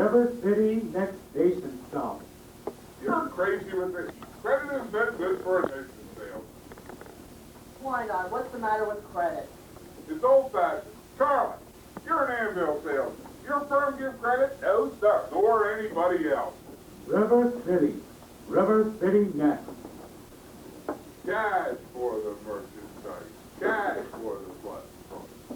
River City, next station stop. You're crazy with this. Credit is no good for a nation sale. Why not? What's the matter with credit? It's old-fashioned. Charlie, you're an anvil salesman. Your firm give credit? No, sir. Nor anybody else. River City next. Cash for the merchandise. Cash for the blood.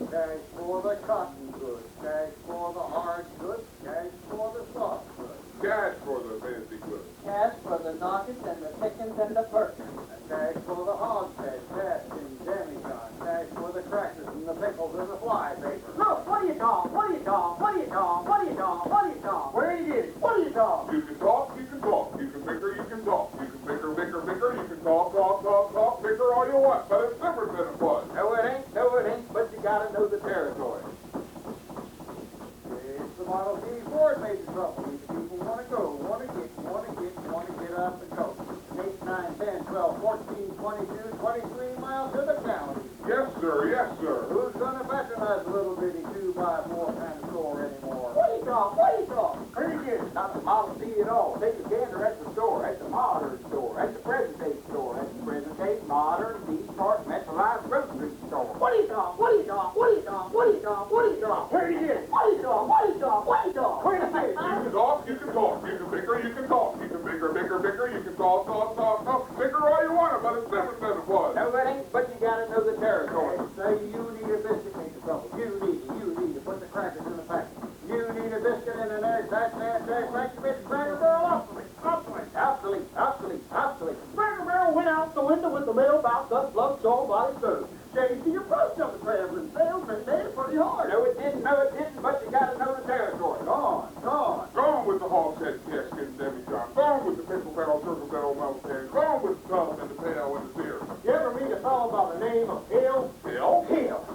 Cash for the cotton goods, cash for the hard goods, cash for the soft goods. Cash for the fancy goods. Cash for the knockers and the pickings and the perkins. Cash for the hogshead, cash in demijohn, cash for the crackers and the pickles and the fly paper. Look, what are you talking? What are you talking? What are you talking? What are you talking? What are you talking? Where you get it? What are you talking? You can talk, you can talk. You can bicker, you can talk. You can bicker, bicker, bicker. You can talk, talk, talk, talk. Bicker all you want, but it's different than it was. No, it ain't, but you gotta know the territory. It's the Model T Ford made the trouble. These people wanna go, wanna get up and go. 8, 9, 10, 12, 14, 22, 23 miles to the county. Yes, sir, yes, sir. Who's gonna patronize a little bitty 2x4 kind of store anymore? What are you talking? What are you talking? Where you get it? Not the Model T at all. Take a gander at the store, at the modern store, at the present day store, at the present day modern departmentalized grocery store. What are you talking? What are you talking? What are you talking? What are you talking? What are you talking? Where you get it? What are you talking? What are you talking? What are you talking? Where you get it? You can talk, you can talk. You can bicker, you can talk. You can bicker, bicker, bicker. You can talk, talk, talk, talk. Bicker all you want, but it's different than it was. No, it ain't, but you gotta know the territory. Say you need a biscuit, make the trouble. You need to put the crackers in the packet. You need a biscuit in an airtight, cracker biscuit, Cracker Barrel, obsolete. Cracker Barrel went out the window with the mailbox, thus love all by itself. J.C. approached of the traveling salesman, made it pretty hard. No, it didn't, but you gotta know the territory. Go on. Gone with the hogshead casket and demijohn. Gone with the pickle barrel, circle barrel, mouth can. Gone with the thumb and the tail and the ear. You ever meet a fellow by the name of Hill? Bill? Hill.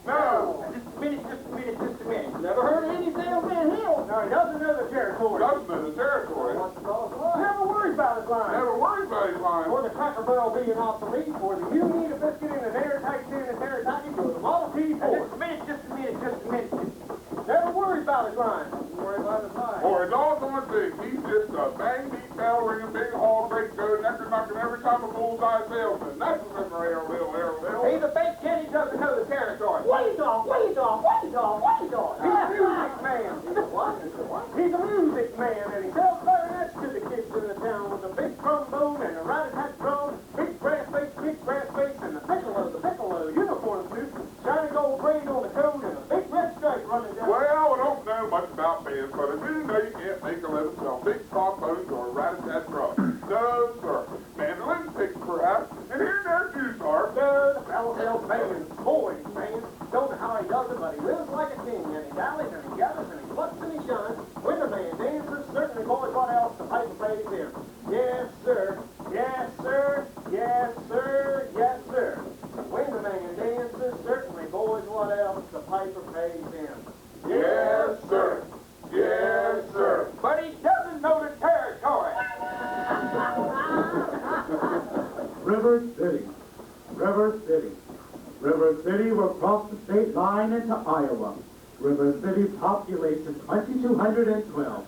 No. Just a minute. Never heard of any salesman Hill? No, he doesn't know the territory. Doesn't know the territory. What's the fellow's line? Never worries about his line. Never worried about his line. Or the Cracker Barrel being obsolete, or the you need a biscuit in an airtight sanitary package, or the Model T Ford. Just a minute. Never worries about his line. Don't worry about his line. For a doggone thing, he's just a bang, beat, bell ringing, big hall, great go, necker knocking every time a bullseye salesman. That's a Mr. Harold. He's a fake kid, he doesn't know the territory. What are you talking? What are you talking? What are you talking? What are you talking? He's a music man. He's a music man, and he sells clarinets to the kids in the town with a big trombone and a rat-a-tat drum, big brass bass, and the piccolo uniform suit, shiny gold braid on the coat, and a big red stripe running down. Well, I don't know much about bands, but I do know you can't make a living selling big trombones or rat-a-tat drums. No, sir. Mandolin picks, perhaps, and here their shoes are. No, the fellow sells bands, boys, man. Don't know how he does it, but he lives like a king, and he dallies, and he gathers, and he plucks, and he shines. When the man dances, certainly, boys, what else? The piper plays him. Yes, sir. Yes, sir. Yes, sir. Yes, sir. When the man dances, certainly, boys, what else? The piper pays him. Yes, sir. Yes, sir. But he doesn't know the territory. River City will cross the state line into Iowa. River City population 2,212.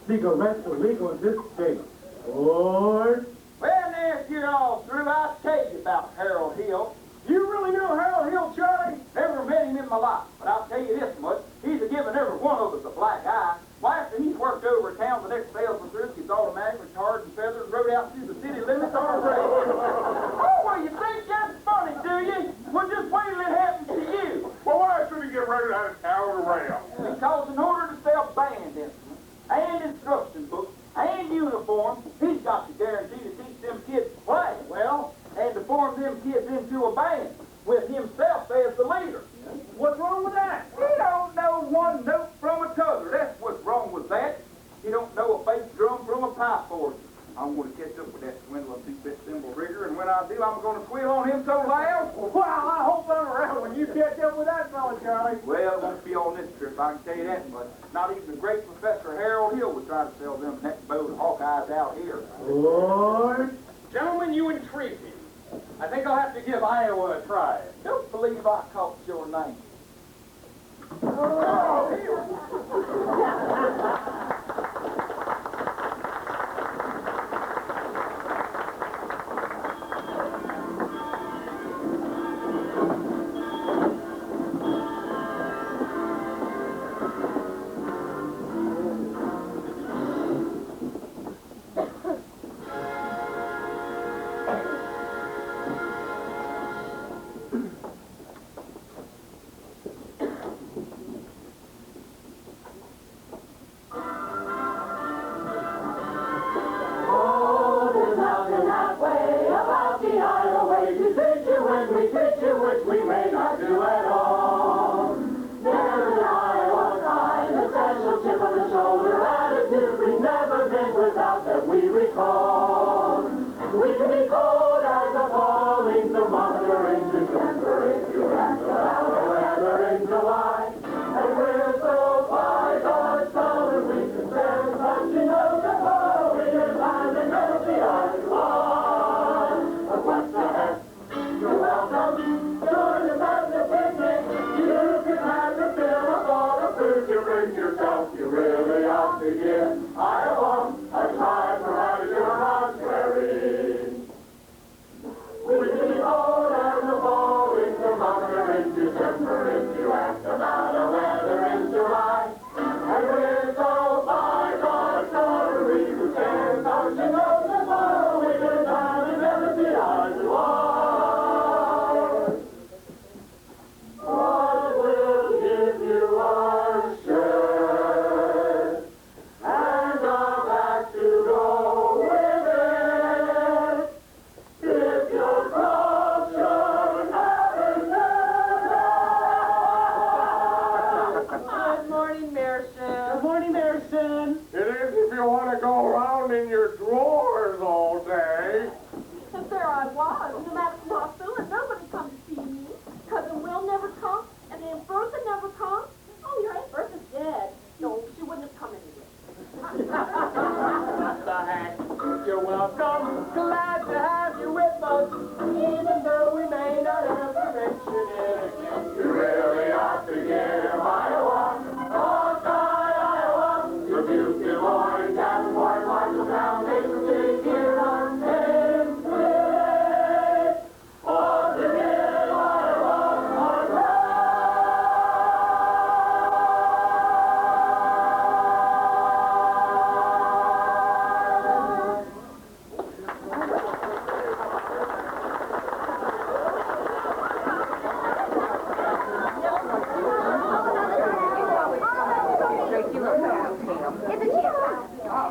Cigarettes are legal in this state. Or... Well, now, if you're all through, I'll tell you about Harold Hill. You really know Harold Hill, Charlie? Never met him in my life, but I'll tell you this much. He's given every one of us a black eye. Why, after he's worked over town, the next salesman through his automatic with tarred and feathers and rode out through the city limits on a rail. Oh, well, you think that's funny, do you? Well, just wait till it happens to you. Well, why should he get rode out of town with a rail? Because in order to sell band instruments and instruction books and uniforms, he's got to guarantee to teach them kids to play well and to form them kids into a band with himself as the leader. What's wrong with that? He don't know one note from a t'other. That's what's wrong with that. You don't know a bass drum from a pipe organ. I'm going to catch up with that swindler two-bit cymbal rigger, and when I do, I'm going to squeal on him so loud. Well, I hope I'm around when you catch up with that fella, Charlie. Well, it won't be on this trip, I can tell you that much. Not even the great Professor Harold Hill would try to sell them neck bowed Hawkeyes out here. Or... Gentlemen, you intrigue me. I think I'll have to give Iowa a try. Don't believe I caught your name.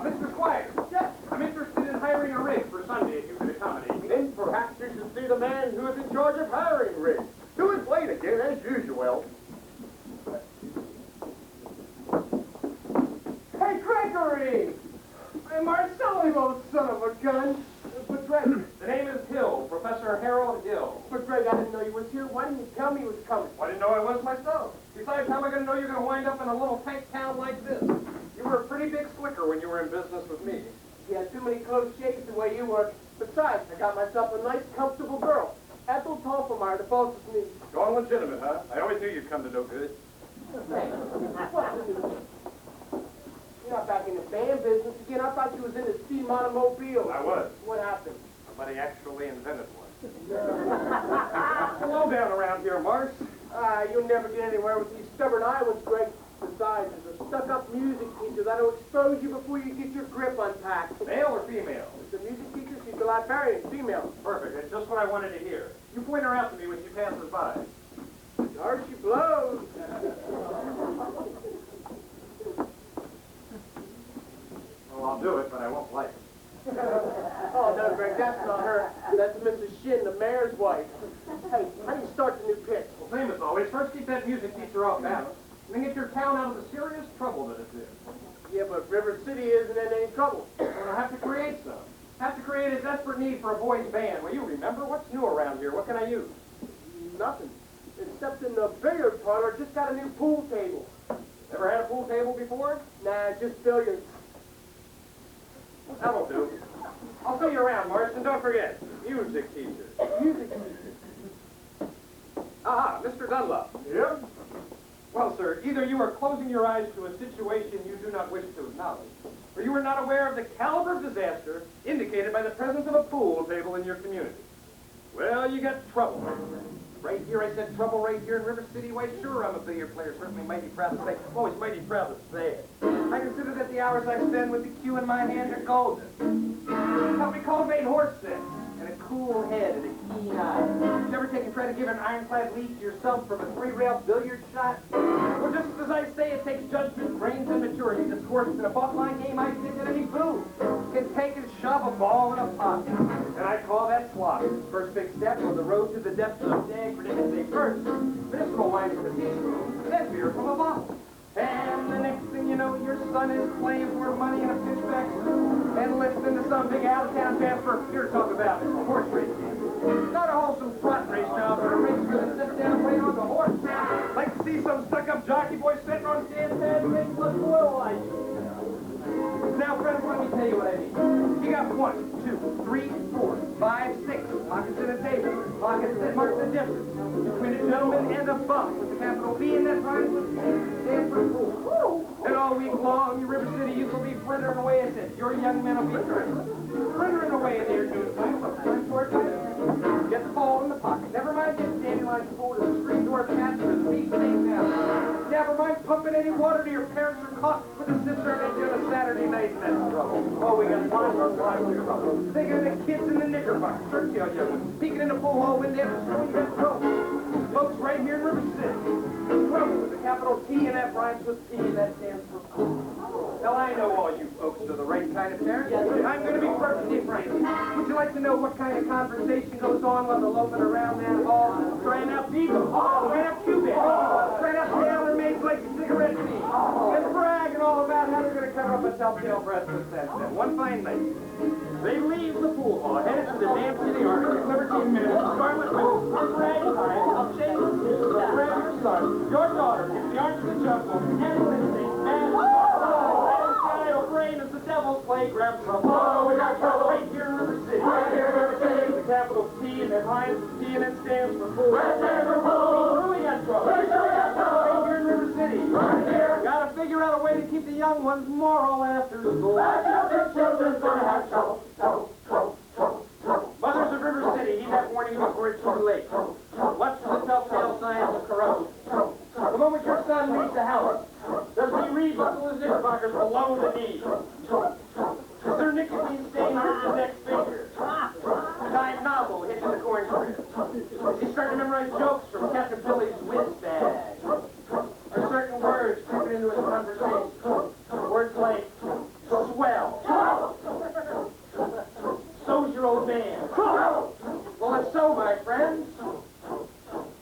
Mr. Squire. Yes. I'm interested in hiring a rig for Sunday if you could accommodate me. Then perhaps you should see the man who is in charge of hiring rigs. Do it late again, as usual. Hey, Gregory! Hey, Marcello, son of a gun. But Greg, the name is Hill, Professor Harold Hill. But Greg, I didn't know you was here. Why didn't you tell me you was coming? I didn't know I was myself. Besides, how am I going to know you're going to wind up in a little tank town like this? You were a pretty big slicker when you were in business with me. You had too many close shaves the way you were. Besides, I got myself a nice, comfortable girl. Ethel Tolfemeyer, the boss of me. Going legitimate, huh? I always knew you'd come to no good. Hey, what's the news? You're not back in the band business again. I thought you was in the steam automobile. I was. What happened? Somebody actually invented one. Slow down around here, Marsh. You'll never get anywhere with these stubborn Iowans, Greg. Besides, there's a stuck-up music teacher that'll expose you before you get your grip unpacked. Male or female? The music teacher, she's the librarian, female. Perfect. It's just what I wanted to hear. You point her out to me when she passes by. There she blows. Well, I'll do it, but I won't like it. Oh, no, Greg, that's not her. That's Mrs. Shin, the mayor's wife. Hey, how do you start the new pitch? Well, same as always. First keep that music teacher off balance, and then get your town out of the serious trouble that it's in. Yeah, but River City isn't in any trouble. Well, I have to create some. Have to create a desperate need for a boys' band. Well, you remember? What's new around here? What can I use? Nothing. Except in the billiard parlor, just got a new pool table. Never had a pool table before? Nah, just billiards. That'll do. I'll see you around, Morris, and don't forget, music teacher. Music teacher. Aha, Mr. Dunlop. Yep. Well, sir, either you are closing your eyes to a situation you do not wish to acknowledge, or you are not aware of the caliber of disaster indicated by the presence of a pool table in your community. Well, you got trouble, my friend. Right here, I said trouble right here in River City. Why, sure, I'm a billiard player, certainly mighty proud to say. Always mighty proud to say it. I consider that the hours I spend with the cue in my hand are golden. Help me cultivate horse sense, and a cool head and a keen eye. You ever take and try to give an ironclad lead to yourself from a three-rail billiard shot? Well, just as I say, it takes judgment, brains, and maturity to score in a buck-line game I stick at any booth. Can take and shove a ball in a pocket. And I call that slot. First big step on the road to the depths of dag predicament. First, medicinal wine from a teaspoon, then beer from a bottle. And the next thing you know, your son is playing for money in a pitchback suit and listening to some big out-of-town jasper here to talk about horse racing. Not a wholesome trot race now, but a race where they sit down and wait on the horse. Like to see some stuck-up jockey boy sitting on stand pad and make look oil like you. Now, friends, let me tell you what I mean. You got 1, 2, 3, 4, 5, 6 pockets in a table. Pockets that mark the difference between a gentleman and a buck with a capital B and that rhymes with stand for fool. And all week long, your River City youth will be frittering away at this. Your young men will be frittering away at their news time. Time for it, time. Get the ball in the pocket. Never mind getting dandelions full to the screen door cats or the beef steak now. Never mind pumping any water to your parents or caught with a sister and on a Saturday night and that's trouble. Oh, we got time for trouble. Think of the kids in the knickerbockers, Churchill young ones, peeking in the pool hall window after school, you got trouble. Folks right here in River City. Trouble with a capital T and that rhymes with P and that stands for cool. Now, I know all you folks are the right kind of parents. I'm going to be perfectly frank. Would you like to know what kind of conversation goes on while they're loafing around that hall, trying out people, trying out Cubans, trying out tailor-mades like cigarette tea, and bragging all about how they're going to cover up a telltale breathless sentence. One fine night, they leave the pool hall, headed to the Dam City Army, Liberty Minute, Scarlet Ribbon, ragtime, of shame, grab your son, your daughter, into the arms of the jungle, and listen, and brain is the devil's playground trouble. Oh, we got trouble right here in River City. Right here in River City. The capital T and it rhymes with T and it stands for fool. Right there for fool. We got trouble. We got trouble. Right here in River City. Right here. Gotta figure out a way to keep the young ones moral after school. The children's gonna have trouble. Mothers of River City, heed that warning before it's too late. Watch for the telltale signs of corruption. The moment your son leaves the house, does he read Buckle his knickerbockers below the knee? Is there nicotine stain on his next finger? Time novel hitting the corn crib. Is he starting to memorize jokes from Captain Billy's whiz bag? Are certain words creeping into his conversation? Words like swell. So's your old man. Well, it's so, my friends.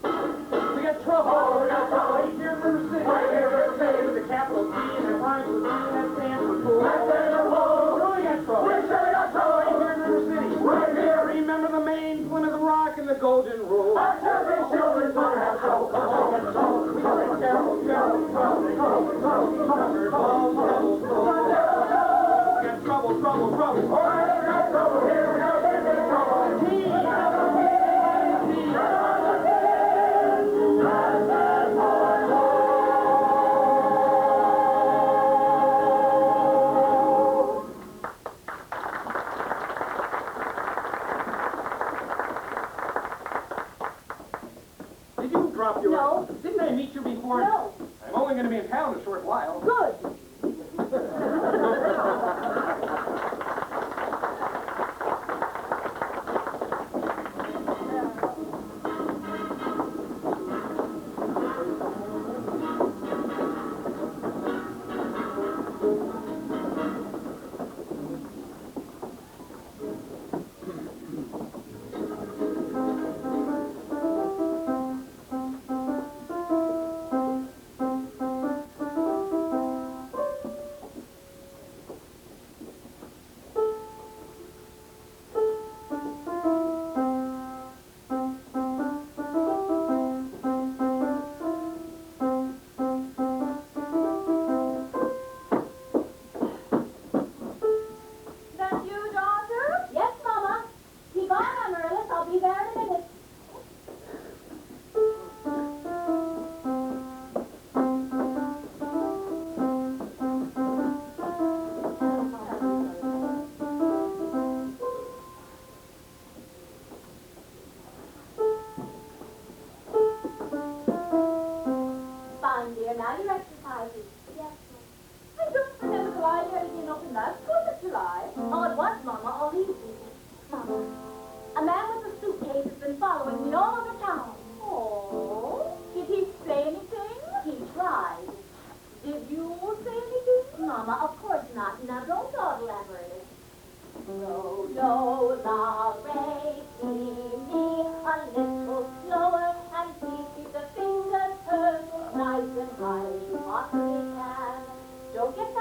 We got trouble. Oh, we got trouble. Right here in River City. Right here in River City. The capital T and it rhymes with T and that stands for fool. Right there in the pool. We got trouble. We sure got trouble. Right here in River City. Right here. Remember the Maine, Plymouth Rock, and the Golden Rule. Our children's gonna have trouble. We got trouble. We got trouble. We got trouble. All right, we got trouble. Here we go. Here we got trouble. T. No. Didn't I meet you before? No. I'm only going to be in town a short while. Good.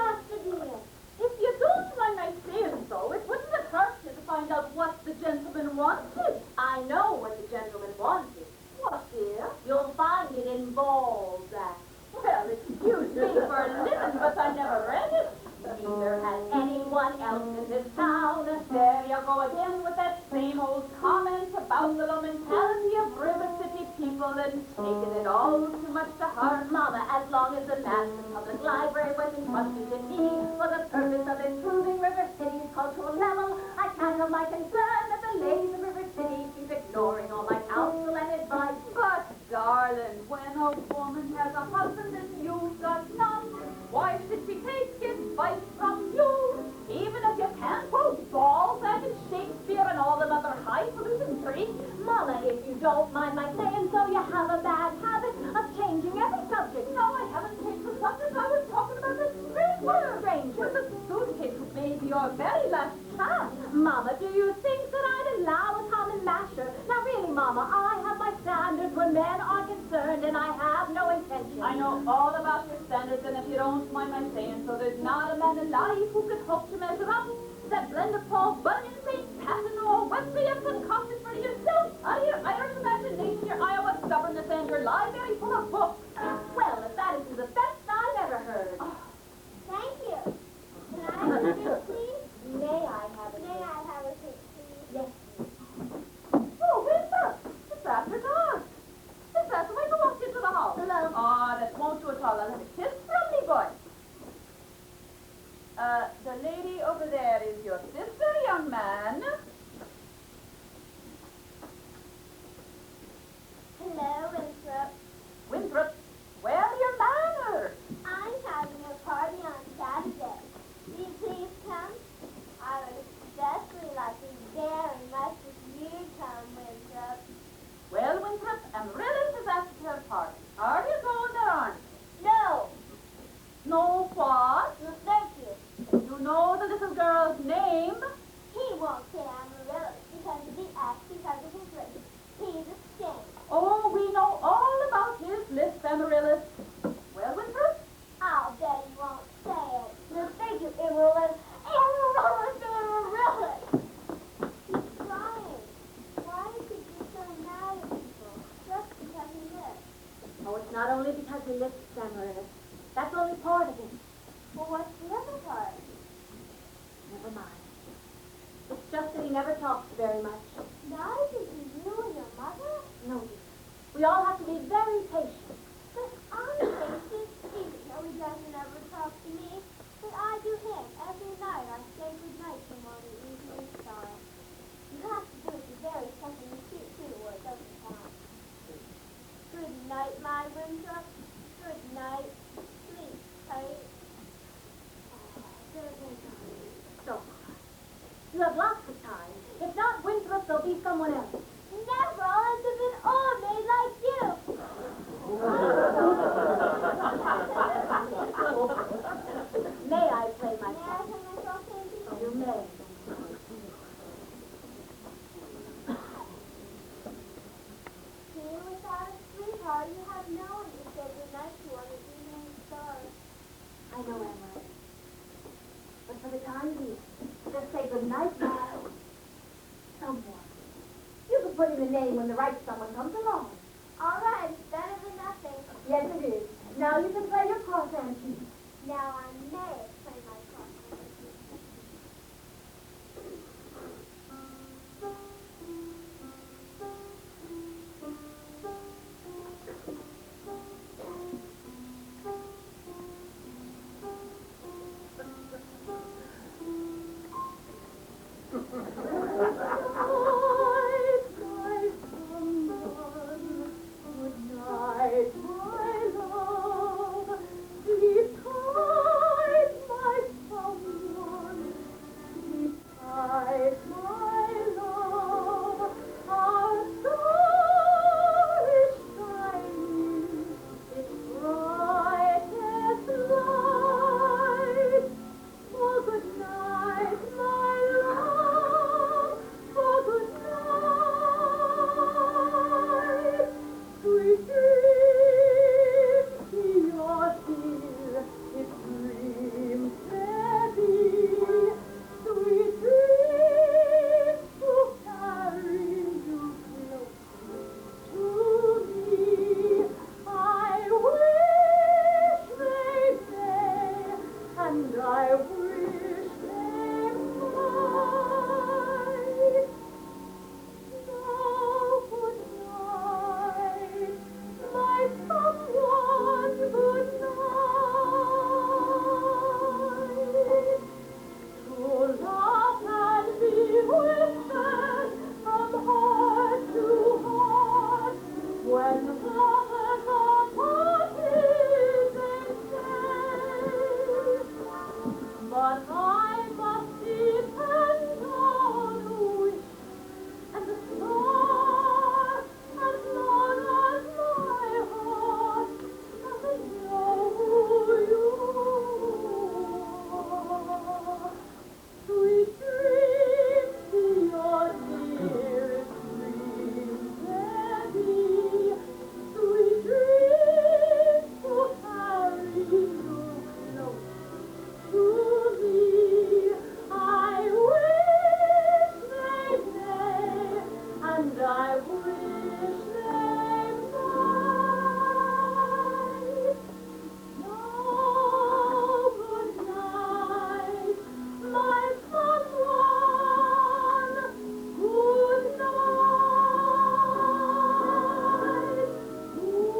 Master dear. If you don't mind my saying so, it wouldn't have hurt you to find out what the gentleman wanted. I know what the gentleman wanted. What, dear? You'll find it in Balzac. Well, excuse me for a living, but I never read it. Neither has anyone else in this town. There you go again with that same old comment about the low mentality of River City people and taking it all too much to heart. Mama, as long as the National Public Library was entrusted to me for the purpose of improving River City's cultural level, I can't help my concern that the ladies of River City keep ignoring all my counsel and advice. But, darling, when a woman has a husband and you've got none, why should she take advice from you? Even if you can't quote Balzac and Shakespeare and all them other highfalutin trees. Mama, if you don't mind my saying so, you have a bad habit of changing every subject. No, I haven't changed the subject. I was talking about the street stranger. The suitcase may be your very last chance. Mama, do you think that I'd allow a common masher? Now, really, Mama, I have my standards when men are concerned, and I have no intention. I know all about your standards, and if you don't mind my saying so, there's not a man alive who could hope to measure up. That blend of Paul Bunyan, St. Patton, or Wesley have concocted for yourself. Out of your Irish imagination, your Iowa stubbornness, and your library full of books. Well, if that isn't the best I've ever heard. Thank you. Can I have a drink, please? May I have it? May I have a drink, please? Yes. Oh, Wilbur! It's after dark. Is that the way to walk into the house? Hello. Ah, that won't do at all. I'll have a kiss from me, boy. The lady over there is your sister, young man. Hello, Winthrop. Winthrop, where your manners? I'm having a party on Saturday. Will you please come? I would especially like it very much if you come, Winthrop. Well, Winthrop, Amaryllis is asked to her party. Are you going or aren't you? No. No what? No, thank you. You know the little girl's name? He won't say Amaryllis because of the act because of his race. He's ashamed. Oh, we know all about his list, Amaryllis. Well, Winthrop? I'll bet he won't say it. No, thank you, Amaryllis. Amaryllis, Amaryllis. He's crying. Why is he so mad at people? Just because he lives. Oh, it's not only because he lives, Amaryllis. That's only part of it. Well, what's the other part? Never mind. It's just that he never talks very much. Neither do you and your mother? No, dear. We all have to be very patient. But I'm patient, even though he doesn't ever talk to me. But I do him. Every night I say good night to him on the evening star. You have to do it the very second you see it too, or it doesn't count. Good night, my Winthrop. Good night. Sleep tight. So, you have lots of time. If not Winthrop, there'll be someone else. Never! I'll end up an old maid like you! May I play May I myself? turn myself into? You may. Here without a sweetheart, you have no one to say goodnight to on the evening star. I know, Emma. But for the time being, just say good night now. Someone. You can put in a name when the right someone comes along. All right, it's better than nothing. Yes, it is. Now you can play your cross and cheese. Now I may play my part. Good night, my love. Sleep tight. wish them light. Now good night, my someone, good night. To laugh and be with them from heart to heart, when lovers are parted, they say. But I must depend on a wish and a star, as long as my heart doesn't know who you are. Sweet dreams, your dearest dreams, Daddy. Sweet dreams to carry you close to me. I wish they may, and I wish they might. Now good night, my someone, good night, good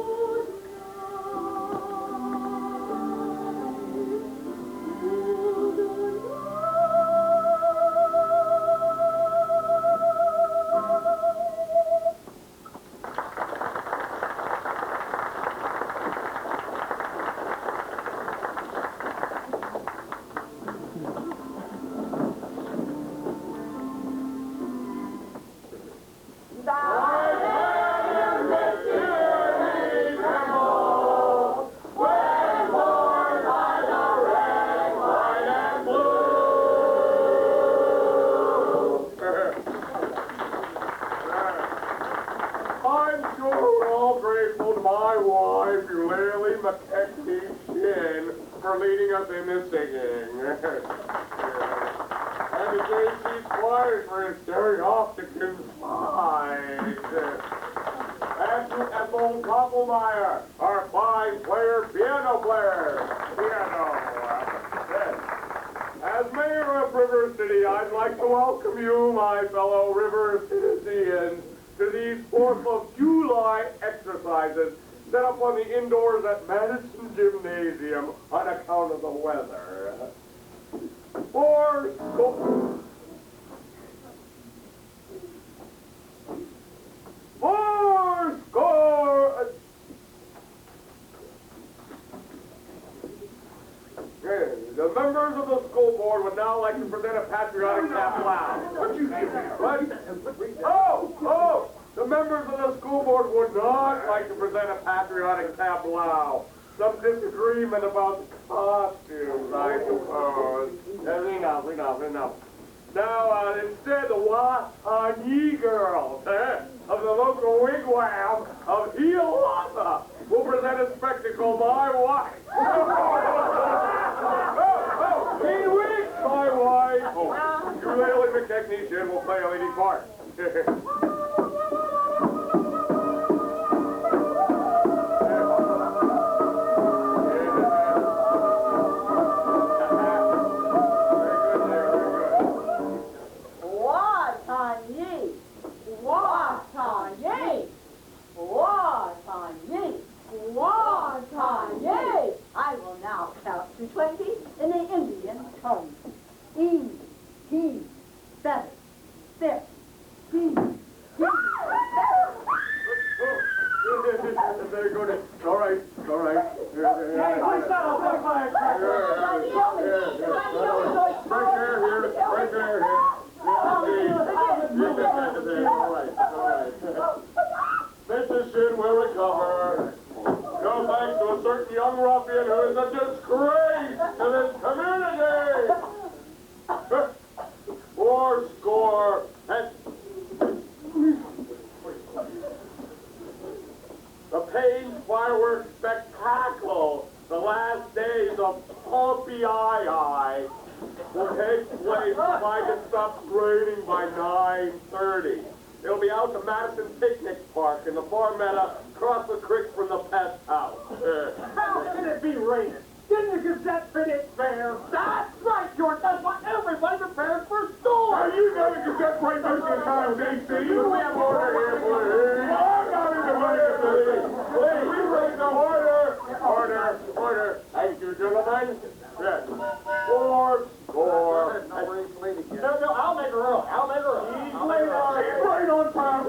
I'm sure we're all grateful to my wife, Eulalie McKechnie Shin, for leading us in this singing. And the JC Choir for his stereopticon side. And to Ethel Koppelmeyer, our fine player, piano player. Piano. As mayor of River City, I'd like to welcome you, my fellow River citizens, to these 4th of July exercises set up on the indoors at Madison Gymnasium on account of the weather. The members of the school board would now like to present a patriotic tableau. What you do? What? Oh! The members of the school board would not like to present a patriotic tableau. Some disagreement about the costumes, I suppose. Enough. Now, instead, the Wahani girls of the local wigwam of Hiawatha will present a spectacle, My Wife. He weeks, My Wife. Eulalie McKechnie Shin will play a leading part. I will now count to 20 in the Indian tongue. E, he, 7, 6, he, Very good. All right. Hey, please stop. Right there here. Mrs. Shin will recover. No thanks to a certain young ruffian who is a disgrace to this community. Score. And the Payne Fireworks Spectacle, the last days of Puppy Eye will take place if I can stop raining by 9:30. It'll be out to Madison Picnic Park in the Far Meadow, across the creek from the pest house. How can it be raining? Didn't the Gazette print it fair? That's DC. We have order here, please. I'm not in the way of this. Please, we bring the order. Order. Thank you, gentlemen. Yes. Score. No, I'll make her up. He's right on time.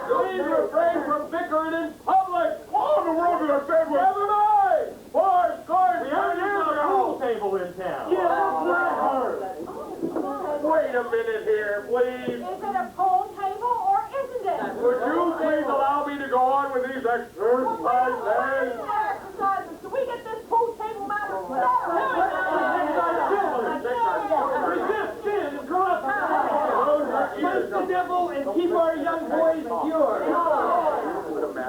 Please refrain from bickering in public. All the world to the bed with. Never mind. Boys, we have a pool table in town. Yeah, that's what I heard. Wait a minute here, please. Is it a pool table or isn't it? Would you please allow me to go on with these exercises? Exercises. Do we get this pool table matter? Fight the devil and keep our young boys pure.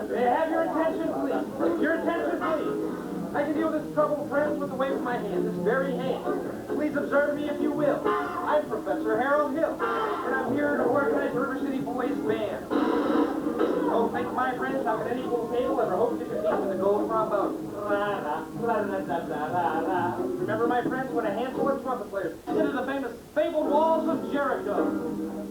May I have your attention, please? Your attention, please. I can deal this trouble, friends, with the wave of my hand, this very hand. Please observe me if you will. I'm Professor Harold Hill, and I'm here to organize River City Boys Band. Oh, thanks, my friends. How can any pool table ever hope to compete with the gold trombone? Remember, my friends, when a handful of trumpet players entered the famous fabled walls of Jericho.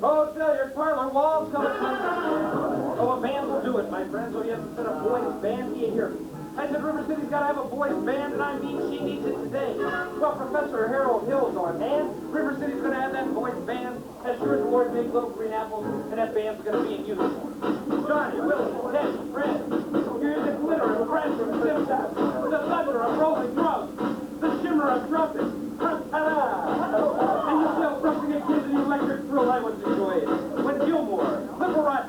Oh, tell your parlor walls come Oh, a band will do it, my friends. Oh, yes, instead of boys band, do you hear me? I said River City's got to have a boys band, and I mean she needs it today. Well, Professor Harold Hill's on hand. River City's going to have that boys band as sure as Lord Big Little Green Apples, and that band's going to be in uniform. Johnny, Willie, Teddy, Fred, here's the glitter and crash of sim-taps, the thunder of rolling drums, the shimmer of trumpets. And you still brushing a kid in the electric thrill I was enjoying. When Gilmore, Liberace,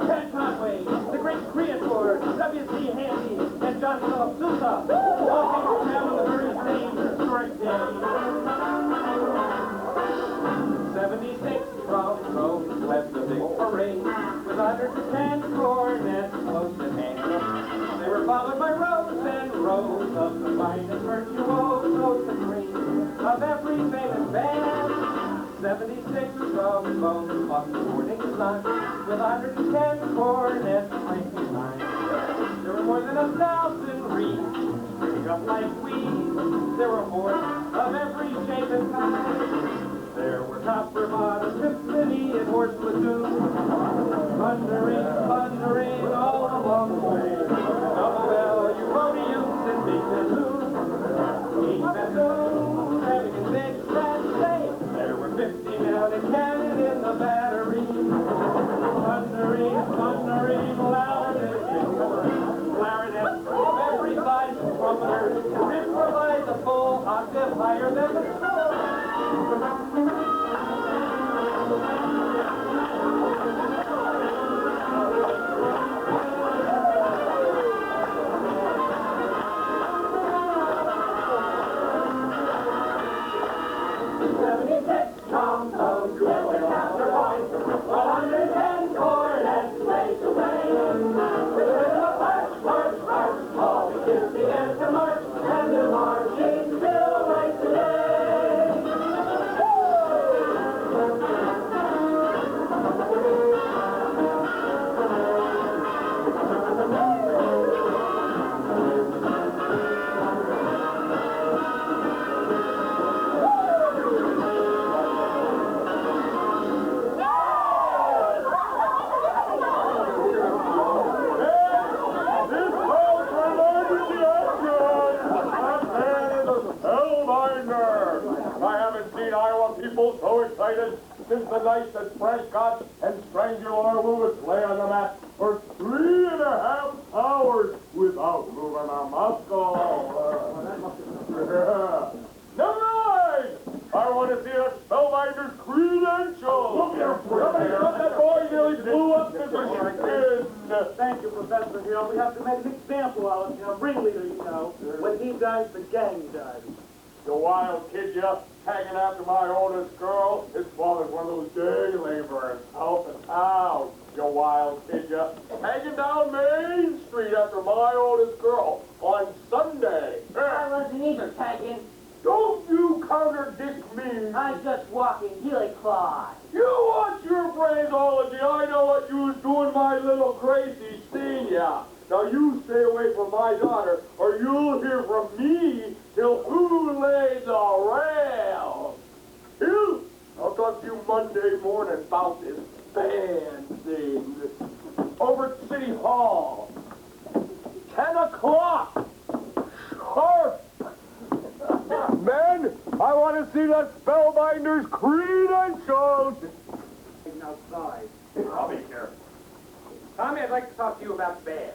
Pat Conway, the great Creator, W.C. Handy, and John Philip Sousa all came to town on the very same historic day. 76 trombones led the big parade with 110 cornets close at hand. They were followed by rows and rows of the finest virtuosos, the cream of every famous band. 76 trombones fought the morning sun with 110 cornets right behind. There were more than 1,000 reeds springing up like weeds. There were horns of every shape and kind. There were copper bottom symphony and horse platoon, thundering all along the way. Double bell, euphoniums, and big bassoons. Each bassoon having a big sad say. There were 50 mounted cannon in the battery, thundering louder than clarinets of every size and trumpeter. Improvise a full octave higher than the score. Since the night that Prescott and Strangler Lewis lay on the mat for 3.5 hours without moving a muscle. Number 9! I want to see a spellbinder's credentials. Look here, that boy nearly blew up this kid. Thank you, Professor Hill. We have to make an example out of him. Ringleader, you know. When he dies, the gang dies. You wild kid, you. Hanging after my oldest girl. His father's one of those day laborers out in town. You wild kid, you. Hanging down Main Street after my oldest girl on Sunday. I wasn't either, tagging. Don't you contradict me. I'm just walking Gilly Claw. You want your phraseology. I know what you was doing, my little Gracie Senior. Now you stay away from my daughter, or you'll hear from me till who laid the rail. Hill, I'll talk talk to you Monday morning about this band thing. Over at City Hall. 10 o'clock. Sharp. Men, I want to see that spellbinder's credentials. Outside. I'll be careful. Tommy, I'd like to talk to you about the band.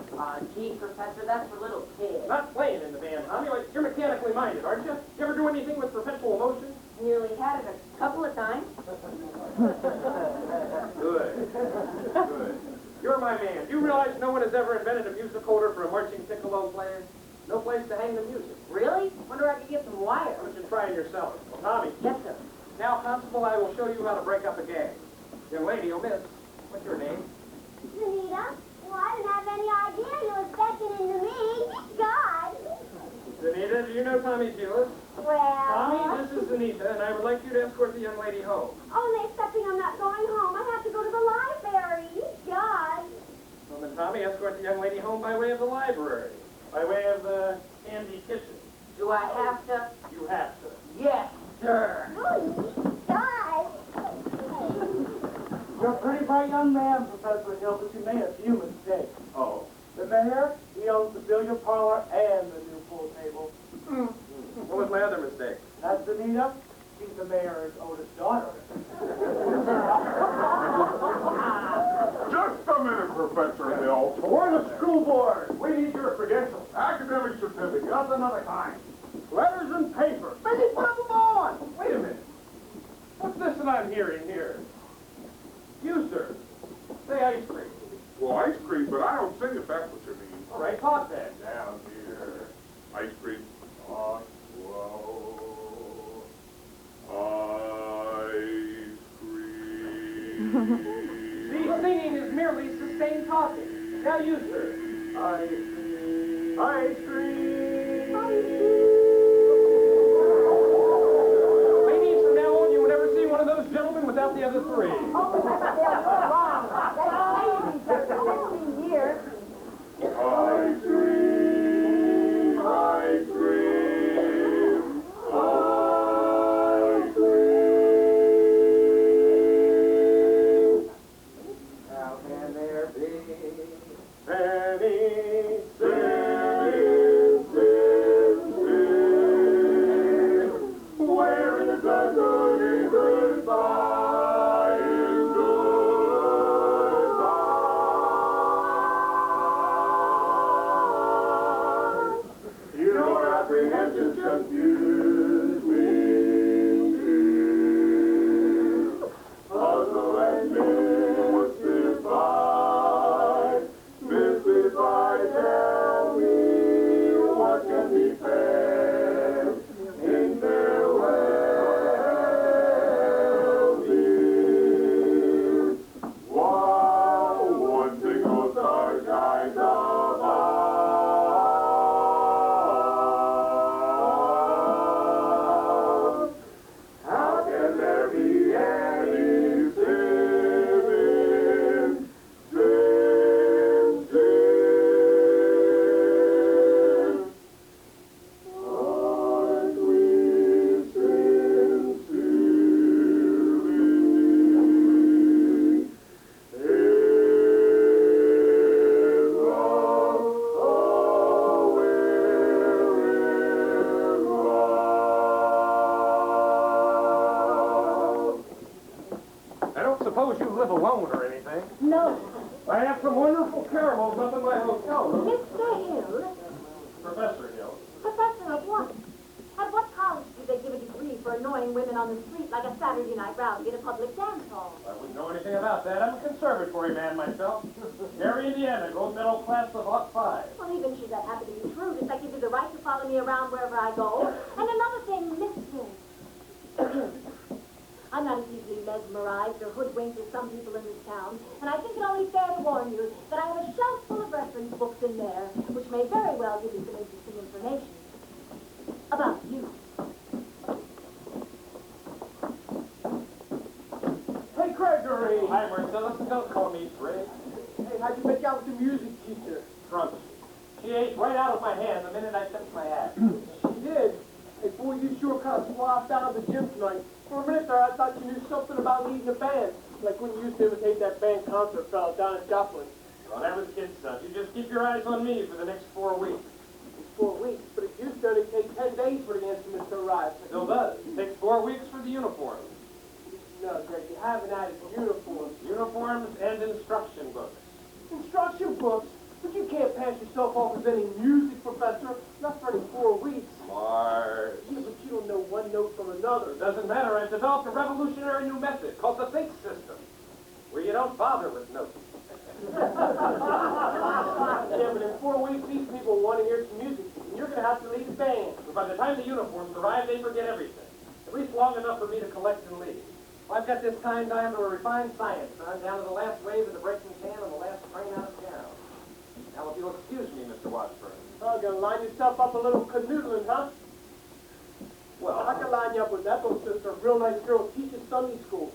Gee, Professor, that's for little kids. Not playing in the band, Tommy. Like, you're mechanically minded, aren't you? You ever do anything with perpetual motion? Nearly had it a couple of times. Good. Good. You're my man. Do you realize no one has ever invented a music holder for a marching piccolo player? No place to hang the music. Really? Wonder I could get some wire. Why don't you try it yourself? Tommy. Yes, sir. Now, Constable, I will show you how to break up a gang. Young lady, you'll miss. What's your name? Anita, well, I didn't have any idea you was beckoning to me. God. Anita, do you know Tommy Gillis? Well. Tommy, this is Anita, and I would like you to escort the young lady home. Only excepting I'm not going home. I have to go to the library. God. Well, then, Tommy, escort the young lady home by way of the library. By way of the Candy Kitchen. Do I have to? You have to. Yes, sir. Oh, God. You're a pretty bright young man, Professor Hill, but you made a few mistakes. Oh. The mayor, he owns the billiard parlor and the new pool table. What was my other mistake? That's Anita. She's the mayor's oldest daughter. Just a minute, Professor Hill. We're the school board. We need your credentials. Academic certificate. Nothing of the kind. Letters and paper. Maybe put them on. Wait a minute. What's this that I'm hearing here? You, sir. Say ice cream. Well, ice cream, but I don't sing if that's what you mean. All right, talk then. Down here. Ice cream. Hot, slow. Ice cream. See, singing is merely sustained talking. Now you, sir. Ice cream. Ice cream. Maybe from now on you will never see one of those gentlemen without the other three. Ice cream. Ice cream. Ice cream. How can there be Any sin, sin, sin, where it is a good, goodbye is goodbye. Your apprehensions confuse me too. Puzzle and mystify. Mystify, tell me what can be fair in their well-being. While one single star shines above, how can there be any sin in sin, sin? Aren't we sincerely in love? Oh, we're in love. I don't suppose you live alone or anything. No. I have some wonderful caramels up in my hotel room. Mr. Hill, Professor Hill. professor of what? At what college do they give a degree for annoying women on the street like a Saturday night rowdy at a public dance hall? I wouldn't know anything about that. I'm a conservatory man myself. Gary, Indiana, gold medal class of Hawk 5. Well, even should that happen to be true, does that give you the right to follow me around wherever I go? And another thing, Mr. I'm not as easily mesmerized or hoodwinked as some people in this town, and I think it only fair to warn you that I have a shelf full of reference books in there, which may very well give you some interesting information about you. Hey, Gregory. Hi, Marcellus. Don't call me Fred. Hey, how'd you make out with the music teacher? Drunk. She ate right out of my hand the minute I touched my hat. She did. Hey, boy, you sure sure kind of swapped out of the gym tonight. For a minute there, I thought you knew something about leading a band. Like when you used to imitate that band concert fellow down in Joplin. Well, that was kid stuff. You just keep your eyes on me for the next 4 weeks. 4 weeks, but it used to only take 10 days for the instruments to arrive. Still does. It takes 4 weeks for the uniform. No, Greg, you haven't added uniforms. Uniforms and instruction books. Instruction books? But you can't pass yourself off as any music professor, not for any 4 weeks. Mars. Yeah, but you don't know one note from another. It doesn't matter. I've developed a revolutionary new method called the Think System, where you don't bother with notes. Yeah, but in 4 weeks, these people want to hear some music, and you're going to have to lead a band. But by the time the uniforms arrive, they forget everything. At least long enough for me to collect and lead. I've got this time down to a refined science, son, down to the last wave of the breaking can and the last train out of town. Now, if you'll excuse me, Mr. Washburn. Oh, gonna line yourself up a little canoodling, huh? Well, I can line you up with that little sister, a real nice girl, teaches Sunday school.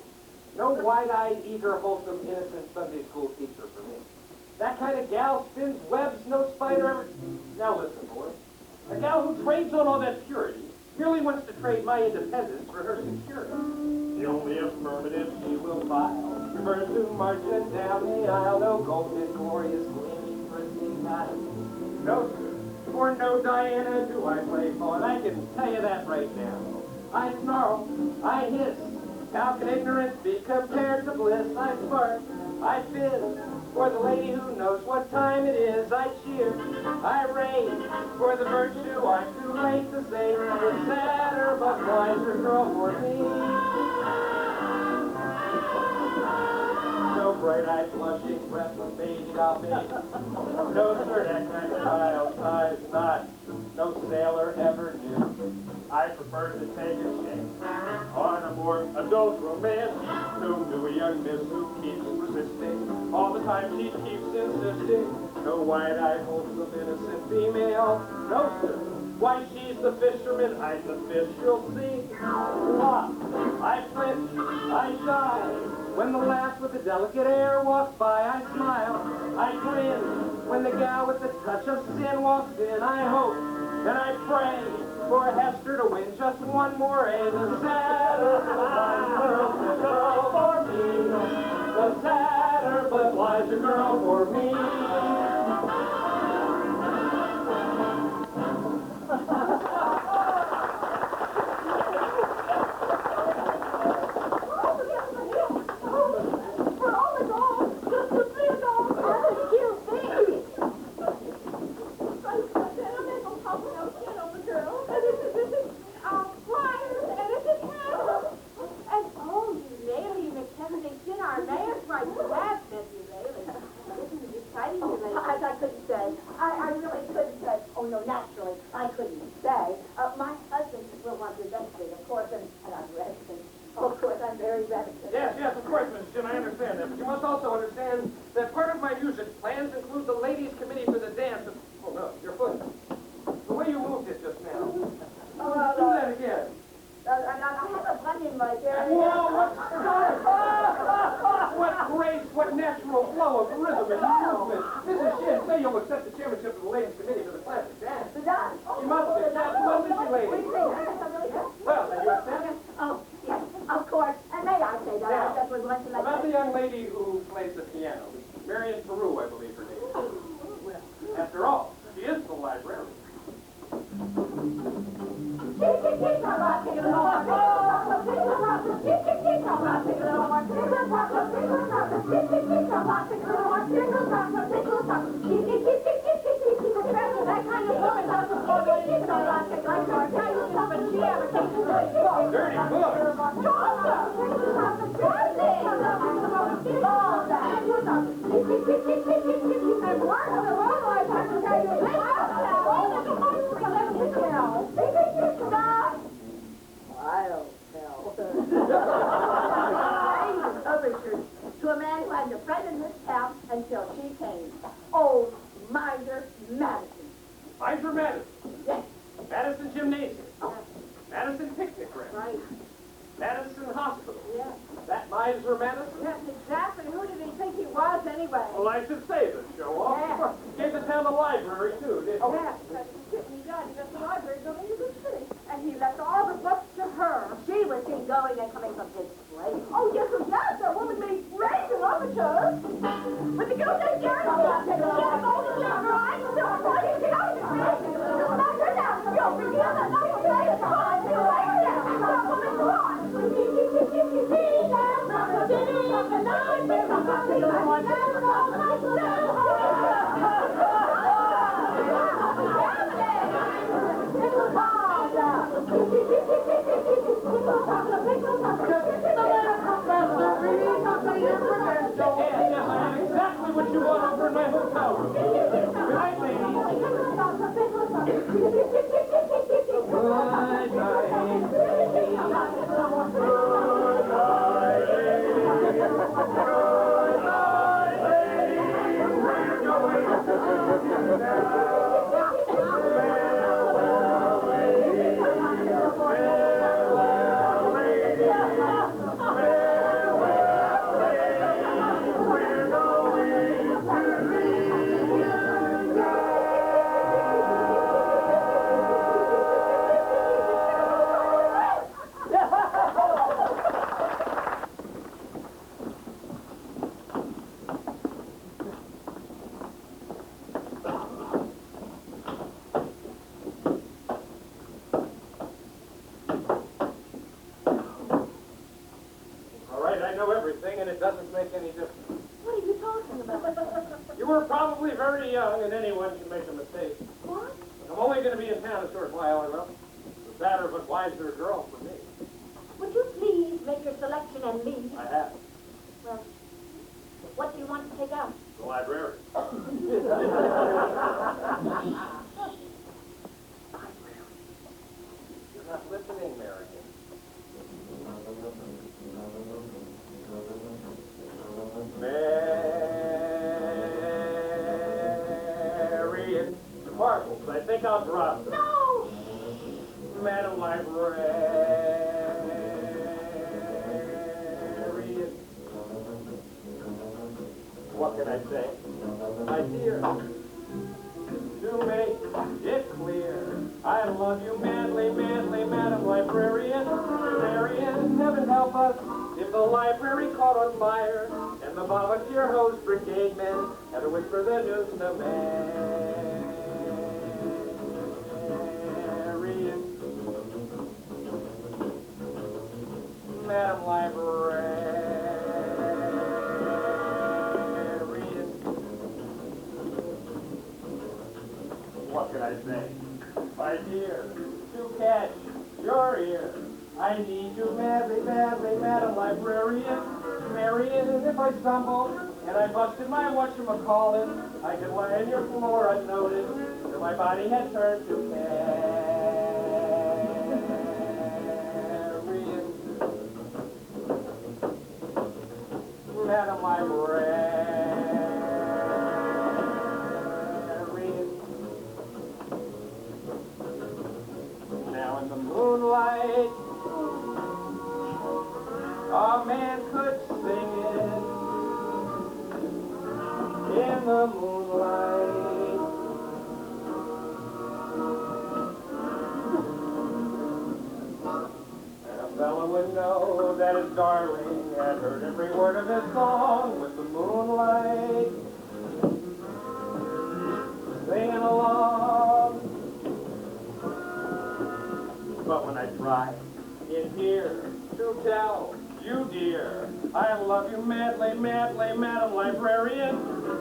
no wide-eyed, eager, wholesome, innocent Sunday school teacher for me. That kind of gal spins webs no spider ever... Now listen, boy. A gal who trades on all that purity merely wants to trade my independence for her security. The only affirmative she will file refers to marching down the aisle. No golden, glorious, gleaming, twisting time. No, sir. For no Diana do I play for, and I can tell you that right now. I snarl, I hiss. How can ignorance be compared to bliss? I spark, I fizz. For the lady who knows what time it is, I cheer, I rage. For the virtue I'm too late to say, the sadder but wiser girl for me. No bright-eyed, blushing, breathless baby I'll be. No, sir, that kind of child size not. No sailor ever knew. I prefer to take a chance on a more adult romance. No, to a young miss who keeps resisting. All the time she keeps insisting. No wide-eyed, wholesome, innocent female. No, sir. Why, she's the fisherman, I'm the fish you'll see. What? I flinch, I shy. When the lass with the delicate air walks by, I smile, I grin. When the gal with the touch of sin walks in, I hope and I pray for Hester to win just one more A. The sadder but wiser girl for me. The sadder but wiser girl for me. Yes, of course, Mrs. Chin, I understand that. But you must also understand that part of my music plans include the ladies' committee for the dance. Oh, no, your foot. The way you moved it just now. Do that again. I have a bun in my ear. Whoa, what grace, what natural flow of rhythm and movement. Mrs. Chin, say you'll accept the chairmanship of the ladies' committee for the classic dance. The dance? You must accept, won't you, ladies? Well, then you accept? Oh, yes, of course. And may I say that I just would like to let About the young lady who plays the piano, Marion Peru, I believe her name is. After all, she is the librarian. Dirty book. To a man who hadn't a friend in this town until she came. Old Miser Madison. Miser Madison. Yes. Madison Gymnasium. Madison Picnic Ground. Right. Madison Hospital. Yeah. That Miser Madison? Yes, exactly. Who did he think he was anyway? Well, I should say this, show off. Yeah. Gave the town a library, too, didn't he? Yes, he did. He left the library building in the city. And he left all the knowing they're coming from his place. Oh, yes, oh, yes, that woman made great overtures. But the girl said, Jerry, she has all the sugar eyes, and they're trying to get out of the place. Just knock her down. You'll forgive her. No, you'll play it. Come on, you'll play it. Come on, come on. Yes, I am exactly what you want over in my hotel room. Good night, ladies. Good night. All right, I know everything, and it doesn't make any difference. What are you talking about? You were probably very young, and anyone can make a mistake. What? I'm only going to be in town a short while, and well, the better but wiser girl for me. Would you please make your selection and leave? I have Well, what do you want to take out? the library. You're not listening, Marion. Marion. Marbles, I think I'll drop them. No! Madam Librarian. What can I say? My dear, to make it clear, I love you madly, madly, Madam Librarian. Marian, heaven help us if the library caught on fire, and the volunteer host brigade men had to whisper the news to Marian. Madam Librarian. What can I say? My dear, to catch your ear, I need you madly, madly, Madam Librarian. Marian, and if I stumble and I busted my whatchamacallit, I could lie on your floor unnoticed till my body had turned to carrion. Madam Librarian. Now in the moonlight, a man could sing it. In the moonlight, and a fellow would know that his darling had heard every word of his song with the moonlight singing along. But when I try in here to tell you, dear, I love you madly, madly, Madam Librarian.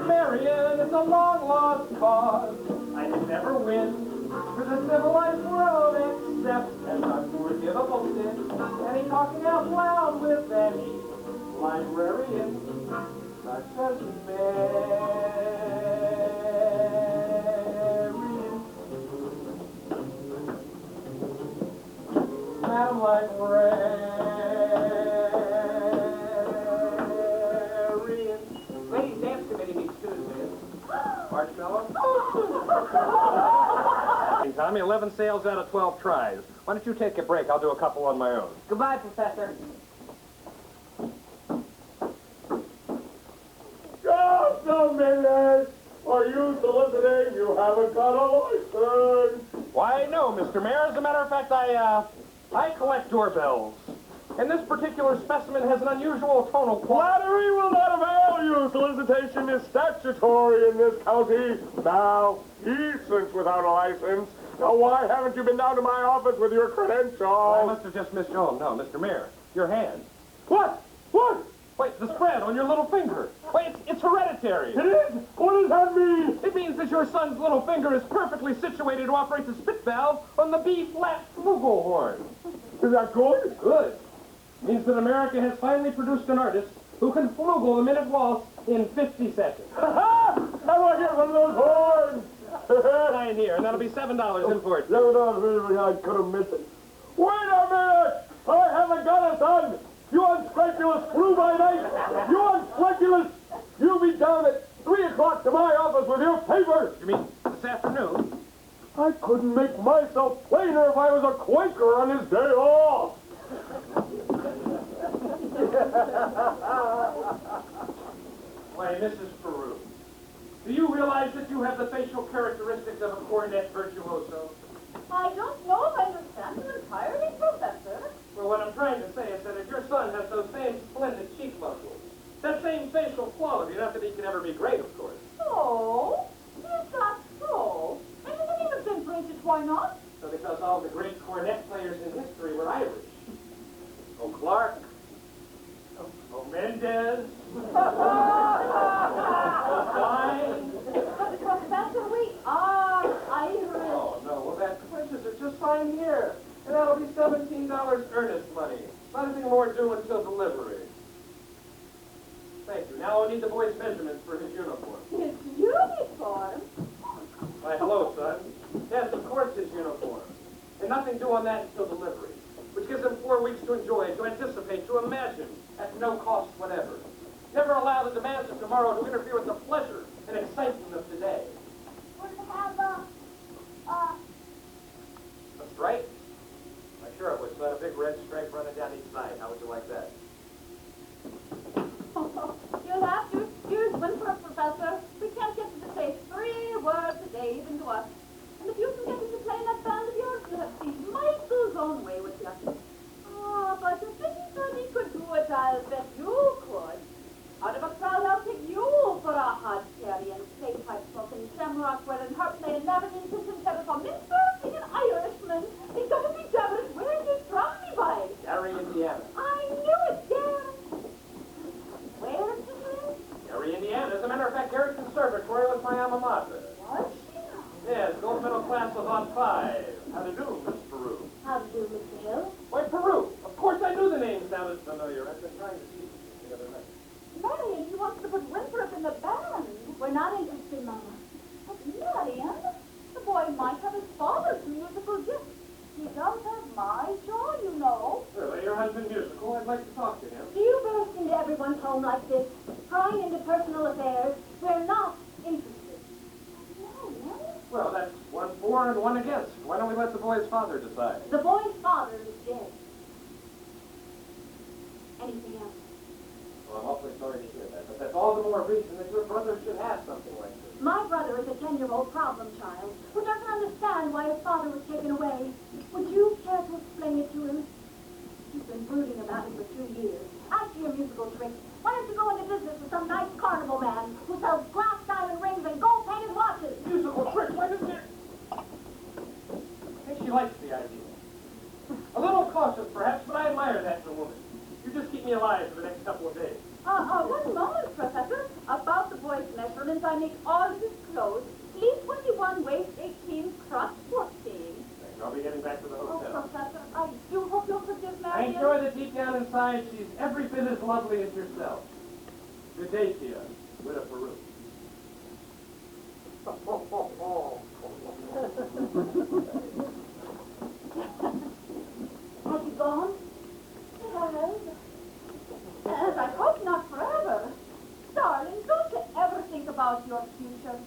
Marian, it's a long lost cause. I can never win for the civilized world except as unforgivable sin. Any talking out loud with any librarian, such as Marian. Madam Librarian. Ladies' dance committee meets Tuesdays. Marshmallow? Tommy, 11 sales out of 12 tries. Why don't you take a break? I'll do a couple on my own. Goodbye, Professor. Just a minute. Are you soliciting? You haven't got a license. Why, no, Mr. Mayor. As a matter of fact, I collect doorbells. And this particular specimen has an unusual tonal quality. Flattery will not avail you. Solicitation is statutory in this county. Now, he drinks without a license. Now, why haven't you been down to my office with your credentials? I must have just missed you. Oh, no, Mr. Mayor. Your hand. What? What? Wait, the spread on your little finger. Wait, it's hereditary. It is? What does that mean? It means that your son's little finger is perfectly situated to operate the spit valve on the B-flat flugelhorn. Is that good? Good. Means that America has finally produced an artist who can flugel the minute waltz in 50 seconds. Ha! How do I get one of those horns? Sign here, and that'll be $7 import. I could have missed it. Wait a minute! I haven't got a son! You unscrupulous screw by night! You unscrupulous! You'll be down at 3 o'clock to my office with your papers! You mean this afternoon? I couldn't make myself plainer if I was a Quaker on his day off! Why, Mrs. Peru, do you realize that you have the facial characteristics of a cornet virtuoso? I don't know if I understand you entirely, Professor. Well, what I'm trying to say is that if your son has those same splendid cheek muscles, that same facial quality, not that he can ever be great, of course. Oh, is that so? And in the name of St. Bridget, why not? So because all the great cornet players in history were Irish. Oh, Clark. Oh, Mendez. Oh, Klein. But Professor, we are Irish. Oh, no, well, that purchaser, just sign here. And that'll be $17 earnest money. Not anything more due until delivery. Thank you. Now I'll need the boy's measurements for his uniform. His uniform? Why, hello, son. Yes, of course, his uniform. And nothing due on that until delivery, which gives him 4 weeks to enjoy, to anticipate, to imagine, at no cost whatever. Never allow the demands of tomorrow to interfere with the pleasure and excitement of today. Would it have A stripe? Why, sure it would. So I had a big red stripe running down each side. How would you like that? You'll have to excuse Winthrop, Professor. We can't get you to say 3 words a day even to us. And if you can get him to play in that band of yours, you'll have to see Michael's own way with you. Ah, but if anybody could do it, I'll bet you could. Out of a crowd, I'll pick you for a hot carry and clay pipe smoking, shamrock wearing, harp playing, lavin insistent tenor from Minster, being an Irishman. He's got to be jabbed. Where's his from me by? Gary, Indiana. I knew it, yeah. Where is it live? Gary, Indiana. As a matter of fact, Gary Conservatory was my alma mater. Was she? Yes, gold medal class was on 5. How do you do, Miss Peru? How do you do, Mr. Hill? Why, Peru. Of course I knew the name sounded familiar. I've been trying to see you the other night. Marion, he wants to put Winthrop in the band. We're not interested, Mama. But Marion, the boy might have his father's musical gift. He does have my jaw, you know. Really, your husband musical? I'd like to talk to him. Do you burst into everyone's home like this, prying into personal affairs? We're not interested. Marion? Well, that's 1 for and 1 against. Why don't we let the boy's father decide? The boy's father is dead. Anything else? Well, I'm awfully sorry to hear that, but that's all the more reason that your brother should have something like this. My brother is a 10-year-old problem child who doesn't understand why his father was taken away. Would you care to explain it to him? He's been brooding about it for 2 years. After your musical trick, why don't you go into business with some nice carnival man who sells glass diamond rings and gold-painted watches? Musical trick? Why didn't you? I think she likes the idea. A little cautious, perhaps, but I admire that in a woman. You just keep me alive for the next couple of days. One moment, Professor. About the boy's measurements, I make all his clothes. Sleeve 21, waist 18, crotch 14. Thanks. I'll be getting back to the Oh, hotel. Professor, I do hope you'll forgive I'm Marion. sure that deep down inside, she's every bit as lovely as yourself. Good day to you, Widow Peru. Has he gone? Yes, I hope not forever. Darling, don't you ever think about your future.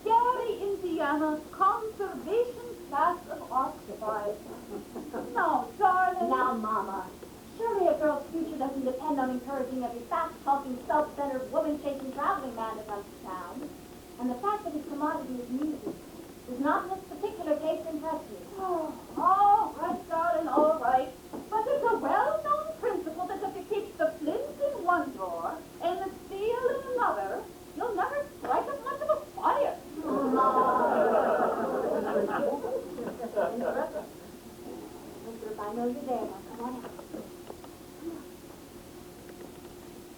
Gary, Indiana, conservation class of occupied. No, darling. Now, Mama, Surely a girl's future doesn't depend on encouraging every fast-talking, self-centered, woman-chasing traveling man that comes to town. And the fact that his commodity is music does not in this particular case impress me. Oh, all right, darling, all right. But it's a well-known principle if I know you're there. Now, come on out.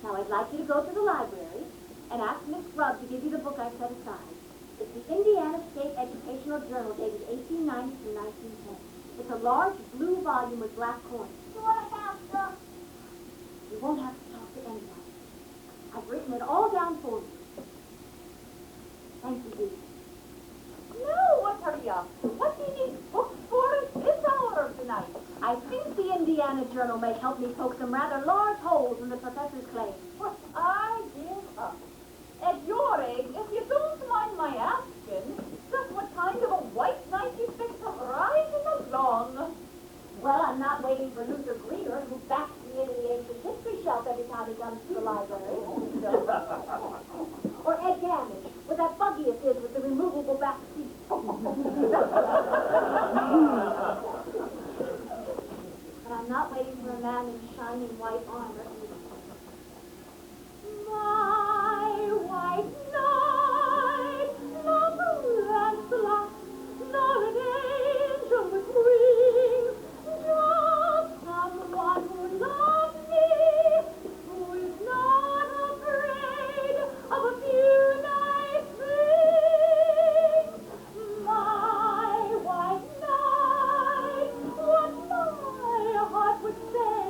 Now, I'd like you to go to the library and ask Miss Grubb to give you the book I set aside. It's the Indiana State Educational Journal dated 1890 through 1910. It's a large blue volume with black coins. What about the... You won't have to talk to anyone. I've written it all down for you. Thank you, dear. No, what hurry up? What do you need books for at this hour tonight? I think the Indiana Journal may help me poke some rather large holes in the professor's claim. Well, I give up. At your age, if you don't mind my asking, just what kind of a white knight you think of riding along? Well, I'm not waiting for Luther Greener, who backs me into the ancient history shelf every time he comes to the library. Or Ed Gamage, with that buggy of his with the removable back seat. But I'm not waiting for a man in shining white armor. My white knight, not a Lancelot, nor an angel with wings, just someone who loves me, who is not afraid of a few nice things. My white knight, what my heart would say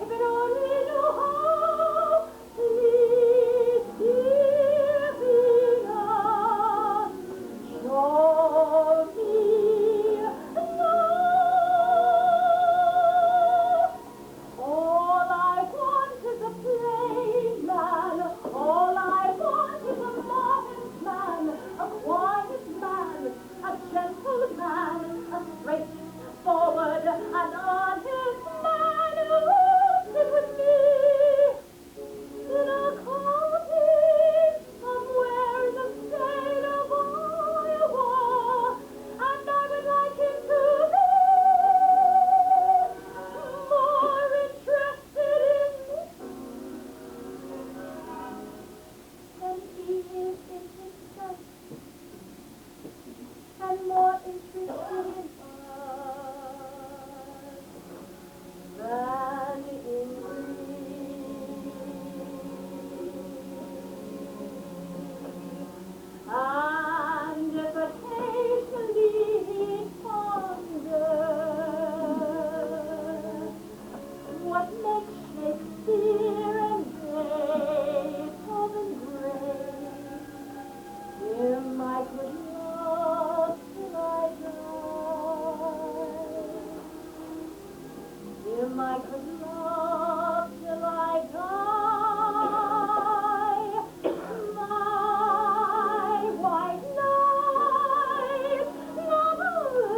if it only knew how. Please give me love, show me love. All I want is a plain man. All I want is a modest man, a quiet man, a gentle man, a straightforward and honest man who lives with me in a county somewhere in the state of Iowa, and I would like him to be more interested in me than he is in himself, and more interested in us than in and if occasionally he ponders what makes Shakespeare and Beethoven great, him I could love till I die. Him I could love till I die. My white knight, not a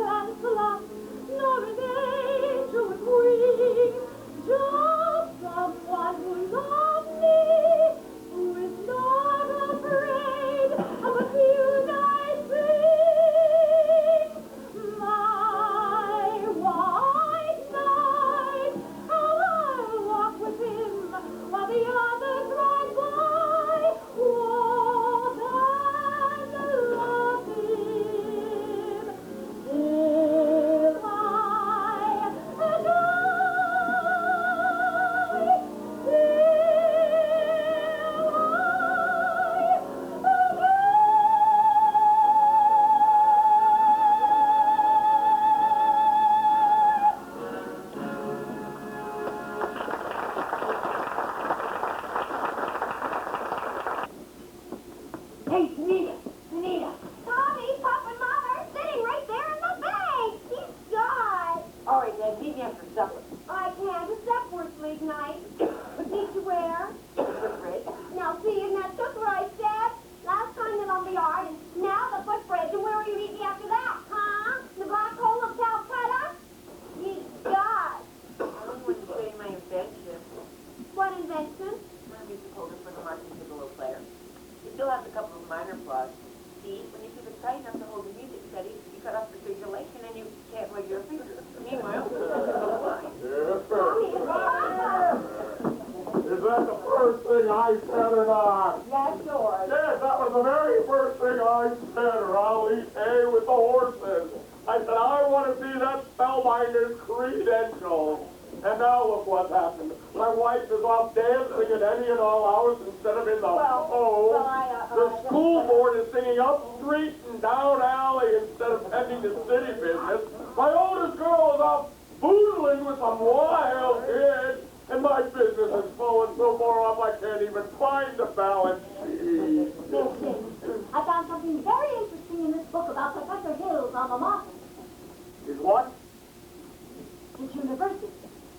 Lancelot, nor an angel with wings, just someone who loves me, who is not afraid of a few nice things. My white knight, how I'll walk with him while the others ride by. Walk and love him till I Hey, Tanita! Tommy, Pop, and Mom are sitting right there in the bank. He's God. All right, Dad, meet me after supper. I can't. It's Epworth League night. What did you wear? Footbridge. Now, see, isn't that just what I said? Last time the lumberyard, and now the footbridge, and where will you meet me after that, huh? The black hole of Calcutta? Ye God! I only want to show you my invention. What invention? My music holder for the Martin Piccolo player. It still has a couple of minor flaws. See, when you keep it tight enough to hold the music steady, you cut off the circulation and you can't wiggle your fingers. Meanwhile, it's a line. Yes, Tommy, sir. it's Is that the first thing I said or not? Yes, George. Yes, that was the very first thing I said, or I'll eat hay with the horses. I said, I want to see that spellbinder's credentials. And now look what's happened. My wife is off dancing at any and all hours instead of in the home. The school board is singing up street and down alley instead of tending to city business. My oldest girl is off boodling with some wild kid. And my business has fallen so far off I can't even find the balance sheet. Listen, I found something very interesting in this book about Professor Hill's alma mater, Is what? his university.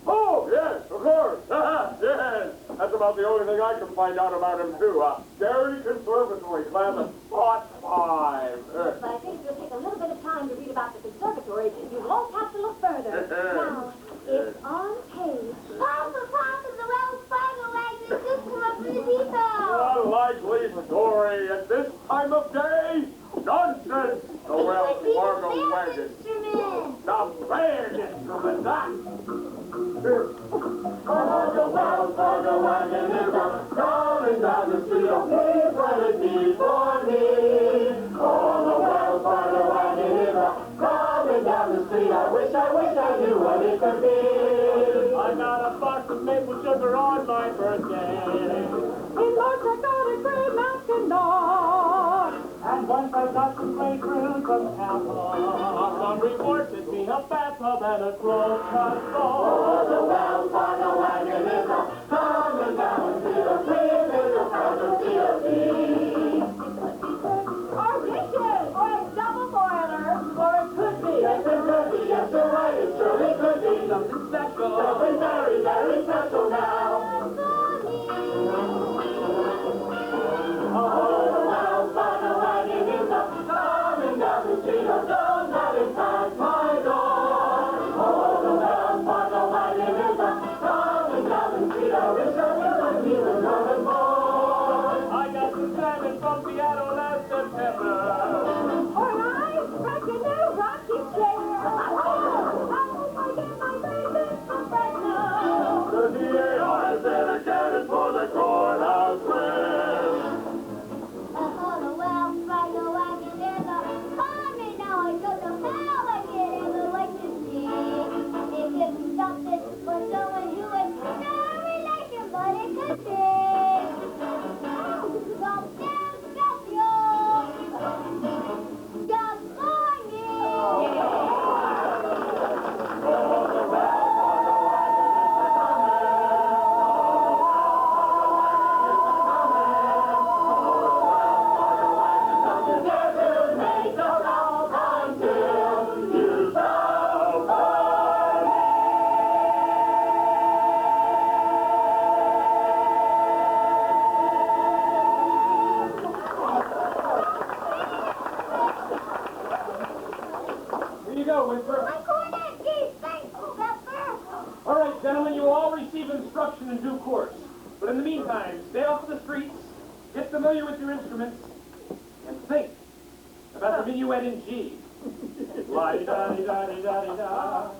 Oh, yes, of course. Yes. That's about the only thing I can find out about him, too. Gary Conservatory, class of Part 5. But I think it'll take a little bit of time to read about the conservatory. You won't have to look further. Now, it's on page. Papa, the Wells Fargo wagon just come up from the depot. A likely story at this time of day? Nonsense! The Wells Fargo wagon. Instrument. The band instrument, that. Oh, the Wells Fargo wagon is a crawling down the street. Oh, please let it be for me. Oh, the Wells Fargo wagon is a crawling down the street. I wish I knew what it could be. I got a box of maple sugar on my birthday. In March I got a gray mountain dog. And once I got some grapefruit from apple. Some reported me a bathtub and a clothes Oh, the Wells Fargo wagon is a coming down to the street. It's a Fargo COD. Or dishes, or a double boiler, or it could be. Yes, it could be. Yes, you're right. It surely could be. Something special. Something very, very special now. Oh, the Wells Fargo wagon is a coming down the street. Oh, don't let it pass my door. Oh, the Wells Fargo wagon is a coming down the street. I wish I knew when he was coming for. I got some salmon from Seattle last September. Or an ice cracking new rocking chair. I hope I get my baby from Fresno. The DAR is dedicated for the courthouse rent. Oh, the Wells Fargo wagon is a coming now. I don't know how I could ever wait to see. It could be something for someone who has no relation, but it could be something special. Good morning. Here you go, Whisper. My cornet, geez, thanks, Pepper. All right, gentlemen, you will all receive instruction in due course. But in the meantime, stay off the streets, get familiar with your instruments, and think about the minuet in G. La-di-da-di-da-di-da-di-da.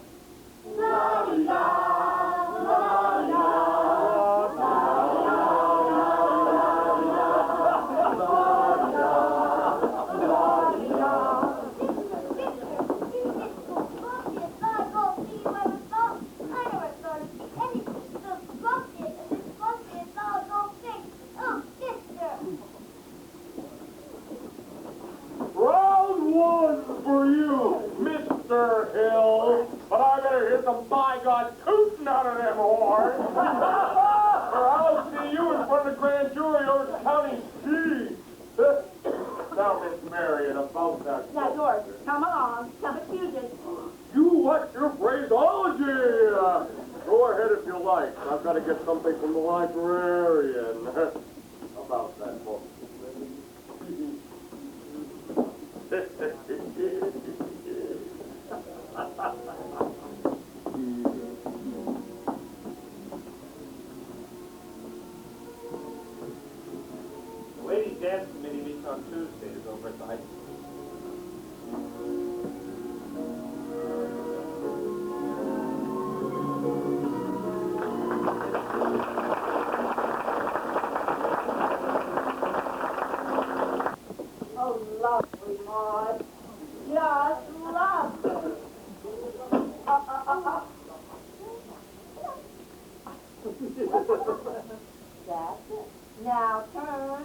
Round one for you, Mr. Hill. But I better hear some by God tooting out of them horns. Or I'll see you in front of the grand jury over County Street. Now, Miss Marion, about that. Now, George, come along. Some excuses. You watch your phraseology. Go ahead if you like. I've got to get something from the librarian. About that book. The ladies' dance committee meets on Tuesdays over at the high school. Oh, lovely, Maud. Just lovely. That's it. Now turn.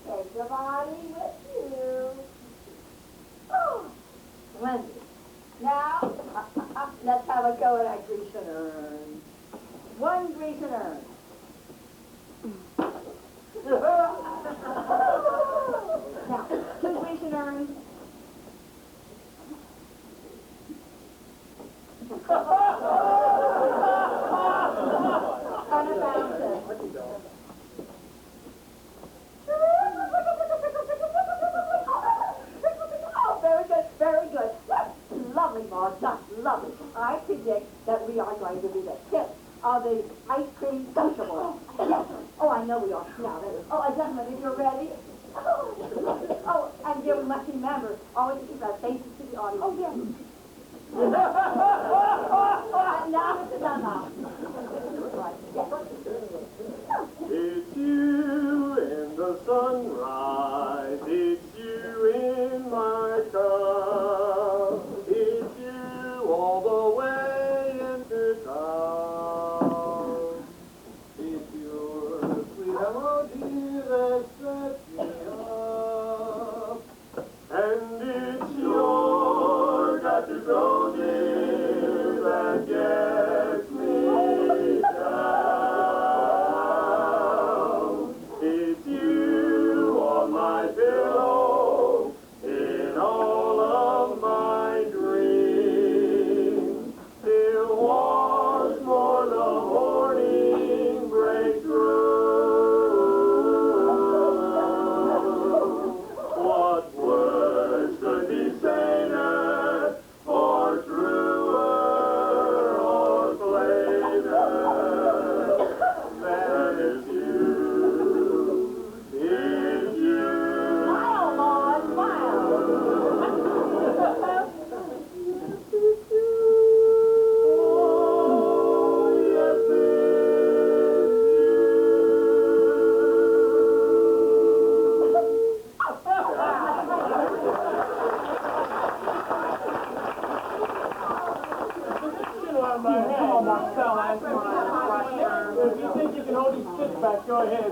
Take the body with you. Oh, splendid. Now, let's have a go at that Grecian urn. One Grecian urn. Now, two Grecian urns. And a fountain. Oh, very good, very good. Lovely, Maud, just lovely. I predict that we are going to be the tip of the ice cream sociable. Yes. Oh, I know we are. Now, gentlemen, if you're ready. Oh, and dear, we must remember always to keep our faces to the audience. Oh, yes. Now, Mr. Dunlop. Right. Yes. It's you in the sunrise, it's you in my cup, it's you all the way into town. It's your sweet melody that sets me up, and it's your got to go dear that gets me down. It's you on my pillow in all of my dreams. Till once more the morning breaks through. What words could be saner or truer or plainer than it's you? It's you. Smile, Maud, smile. Oh, yes, it's If you think you can hold these sticks back, go ahead.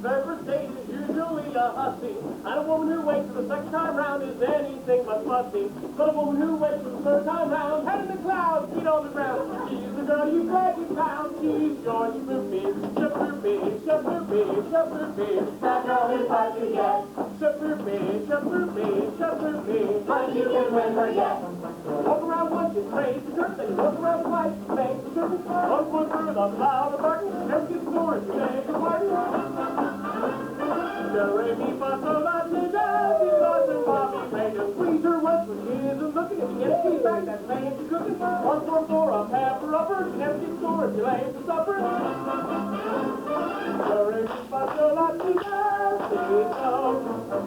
The first date is usually a hussy, and a woman who waits for the second time round is anything but fussy. But a woman who waits for the third time round, head in the clouds, feet on the ground. She's the girl you glad you found. She's yours, you prove me, she'll prove me, she'll prove me, she'll prove me. That girl is hard to get. She'll prove me, she'll prove me, she'll prove me. But you can win her yet. Walk around once, you praise the church, then you walk around twice, thank the church. One foot through the loud bark, never get snoring, you beg the pardon. Do re mi fa sol la si do, si la si fa mi make her squeeze her once when she isn't looking. If you get a key back, that's laying for cooking. 1 4 4 a pepper upper, you never get sore if you lay for supper. Do re mi fa sol la si do, si do.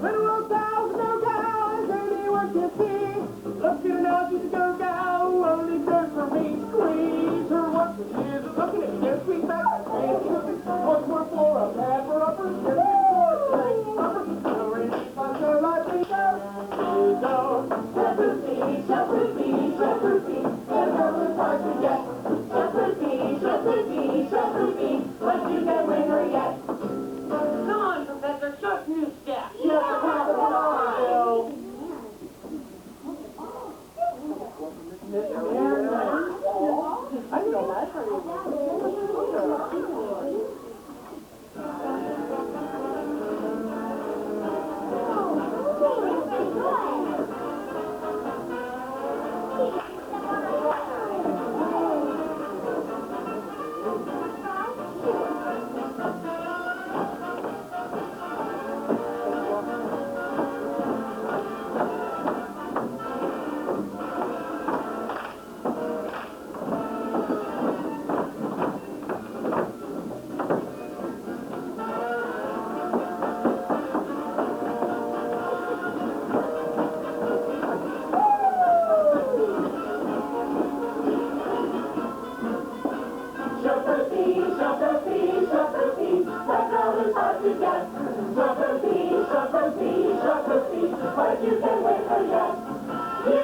Little old pals, no guys, anyone can see. Look at her now, she's a go-gal, only good for me. Squeeze her once when she isn't looking. If you get a sweet back, that's laying for cooking. 1 4 4 a pepper upper, you never get sore if you lay for supper. Do re mi fa sol la si do, si do. Shepherd bee, shepherd bee, shepherd bee. The girl is hard to get. Shepherd bee, shepherd bee, shepherd bee. But you can win her yet. Come on, Professor, short new step. Bill. She's just a thief, but you can win her yet. You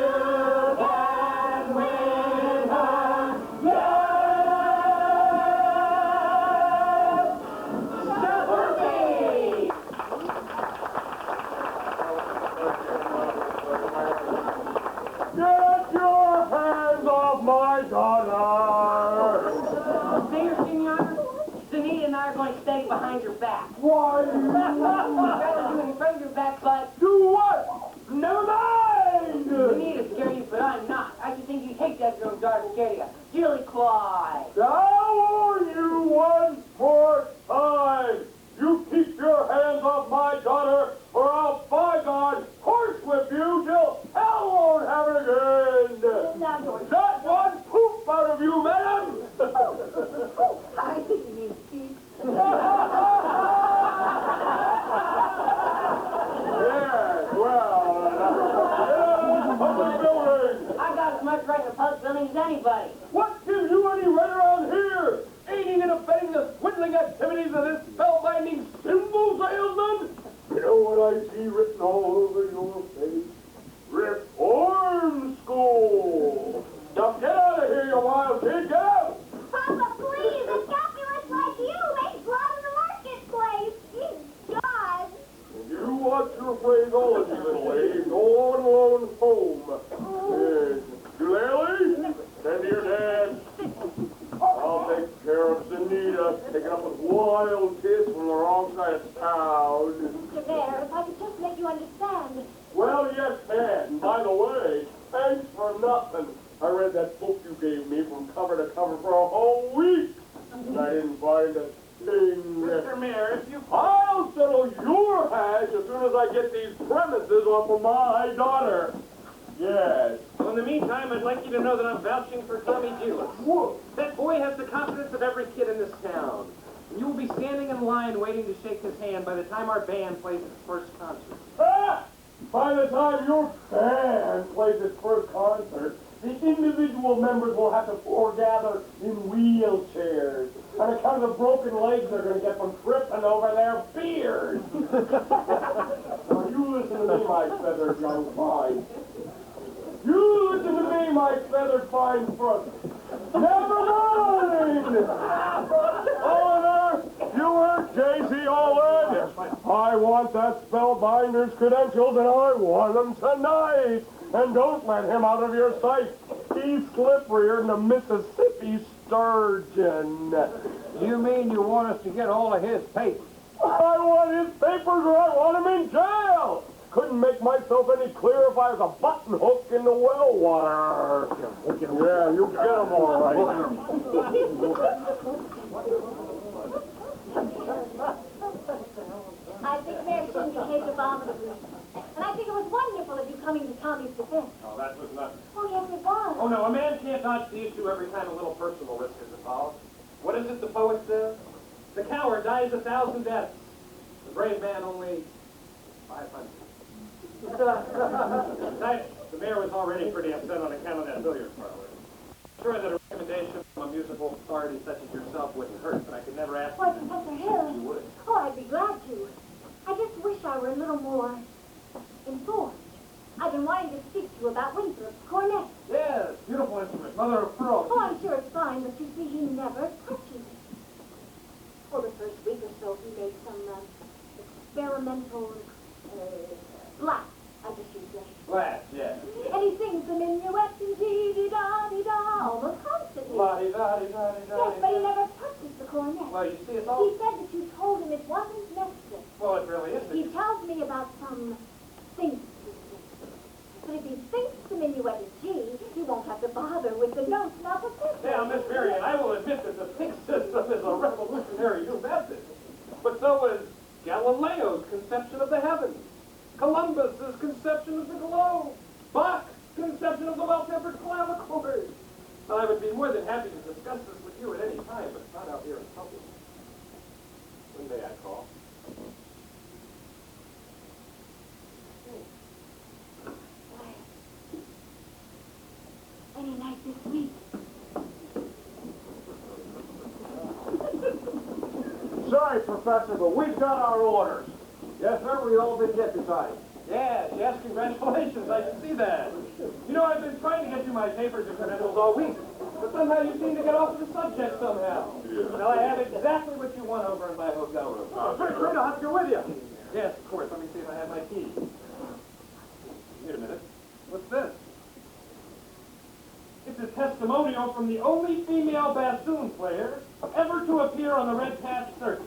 can win her yet. Stephanie! Get your hands off my daughter! Mayor, Senor, Sunita and I are going to stay behind your back. Why? Rather do in front of your back, but Do what? Never mind! Sunita scared you, but I'm not. I should think you'd hate that your own daughter scare you. Jilly Claw. I'll warn you one more time. You keep your hands off my daughter, or I'll, by God, horsewhip you till hell won't have it again. Now, George. Not one poop out of you, madam. I think you mean Keith. Yes, well, public building. I got as much right in the public building as anybody. What gives you any right around here? Aiding and abetting the swindling activities of this spellbinding symbol salesman? You know what I see written all over your face? Reform School! Now get out of here, you wild kid, get out! Papa, please, a capitalist like you makes blood in the marketplace. God. You watch your phrase, all of you little ladies. Go on alone home. Yes. Eulalie, send to your dad. I'll take care of Sunita, taking up with wild kids from the wrong side of town. Mr. Bear, if I could just make you understand. Well, yes, Dad. And by the way, thanks for nothing. I read that book you gave me from cover to cover for a whole week. And I didn't find a thing. Mr. Mayor, if you... I'll settle your hash as soon as I get these premises off of my daughter. Yes. Well, in the meantime, I'd like you to know that I'm vouching for Tommy Gillis. Whoa. That boy has the confidence of every kid in this town. And you will be standing in line waiting to shake his hand by the time our band plays its first concert. Ah! By the time your band plays its first concert, the individual members will have to foregather in wheelchairs on account of the broken legs they're going to get from tripping over their beards. Now, you listen to me, my feathered young fine. You listen to me, my feathered fine front. Never mind! Oliver, you heard J.C. Olin. I want that spellbinder's credentials, and I want them tonight. And don't let him out of your sight. He's slipperier than a Mississippi sturgeon. You mean you want us to get all of his papers? I want his papers or I want him in jail. Couldn't make myself any clearer if I was a button hook in the well water. Yeah, you get him all right. I think Mayor Sheen behaved abominably. And I think it was wonderful of you coming to Tommy's defense. Oh, that was nothing. Oh, yes, it was. Oh, no, a man can't dodge the issue every time a little personal risk is involved. What is it the poet says? The coward dies 1,000 deaths. The brave man only 500. Tonight, the mayor was already pretty upset on account of that billiard parlor. I'm sure that a recommendation from a musical authority such as yourself wouldn't hurt, but I could never ask Why, you Professor Hill. You would. Oh, I'd be glad to. I just wish I were a little more informed. I've been wanting to speak to you about Winthrop's cornet. Yes, beautiful instrument, mother of pearl. Oh, I'm sure it's fine, but you see, he never touches it. Well, the first week or so, he made some experimental black, I guess you'd say. Glass, yes. And he sings the minuet in dee-dee-da-dee-da almost constantly. La-di-da-di-da-di-da-di-da. Yes, but he never touches the cornet. Well, you see, it's He all... said that you told him it wasn't necessary. Well, it really isn't. He tells me about some things. But if he thinks the minuet is G, he won't have to bother with the notes not the fifth. Now, Miss Marion, I will admit that the pink system is a revolutionary new method. But so is Galileo's conception of the heavens, Columbus's conception of the globe, Bach's conception of the well-tempered clavichord. I would be more than happy to discuss this with you at any time, but not out here in public. One day I call. Any night this week. Sorry, Professor, but we've got our orders. Yes, sir, we've all been deputized. Yes, congratulations, I can see that. You know, I've been trying to get you my papers and credentials all week, but somehow you seem to get off the subject somehow. Well, I have exactly what you want over in my hotel room. Great, I'll have to go with you. Yes, of course. Let me see if I have my key. Wait a minute. What's this? It's a testimonial from the only female bassoon player ever to appear on the Red Patch Circus.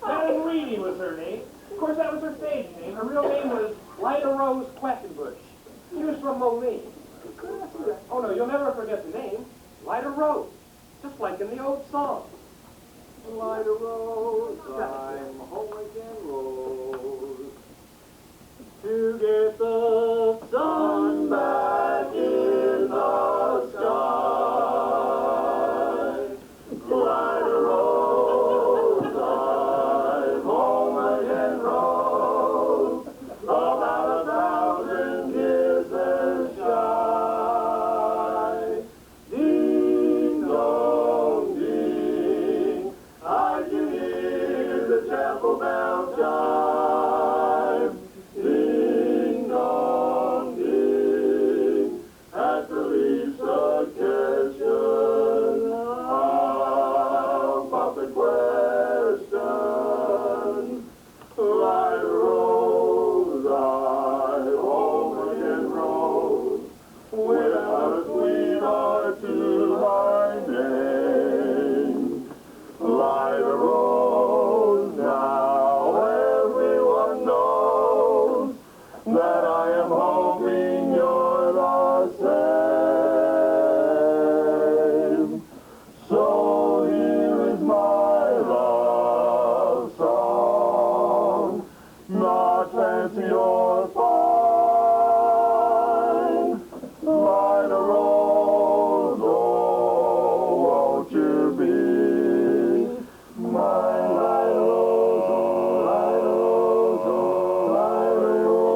Madame Reedy was her name. Of course, that was her stage name. Her real name was Lyda Rose Quackenbush. She was from Moline. Oh, no, you'll never forget the name. Lyda Rose. Just like in the old song. Lyda Rose, I'm home again, Rose. To get the sun back in the sky. Lyda Rose, I'm home again, Rose. About 1,000 kisses shy. Ding dong ding, I can hear the chapel bell chime. Ding dong ding, at the least occasion, I'll pop the question. Lyda Rose, I'm home again, Rose, without a sweetheart to my name. Lyda Rose, now everyone knows that I am hoping you're the same. So here is my love song, not fancy or fine. Lyda Rose, oh, won't you be my Lyda Rose, oh, Lyda Rose, oh, Lyda Rose.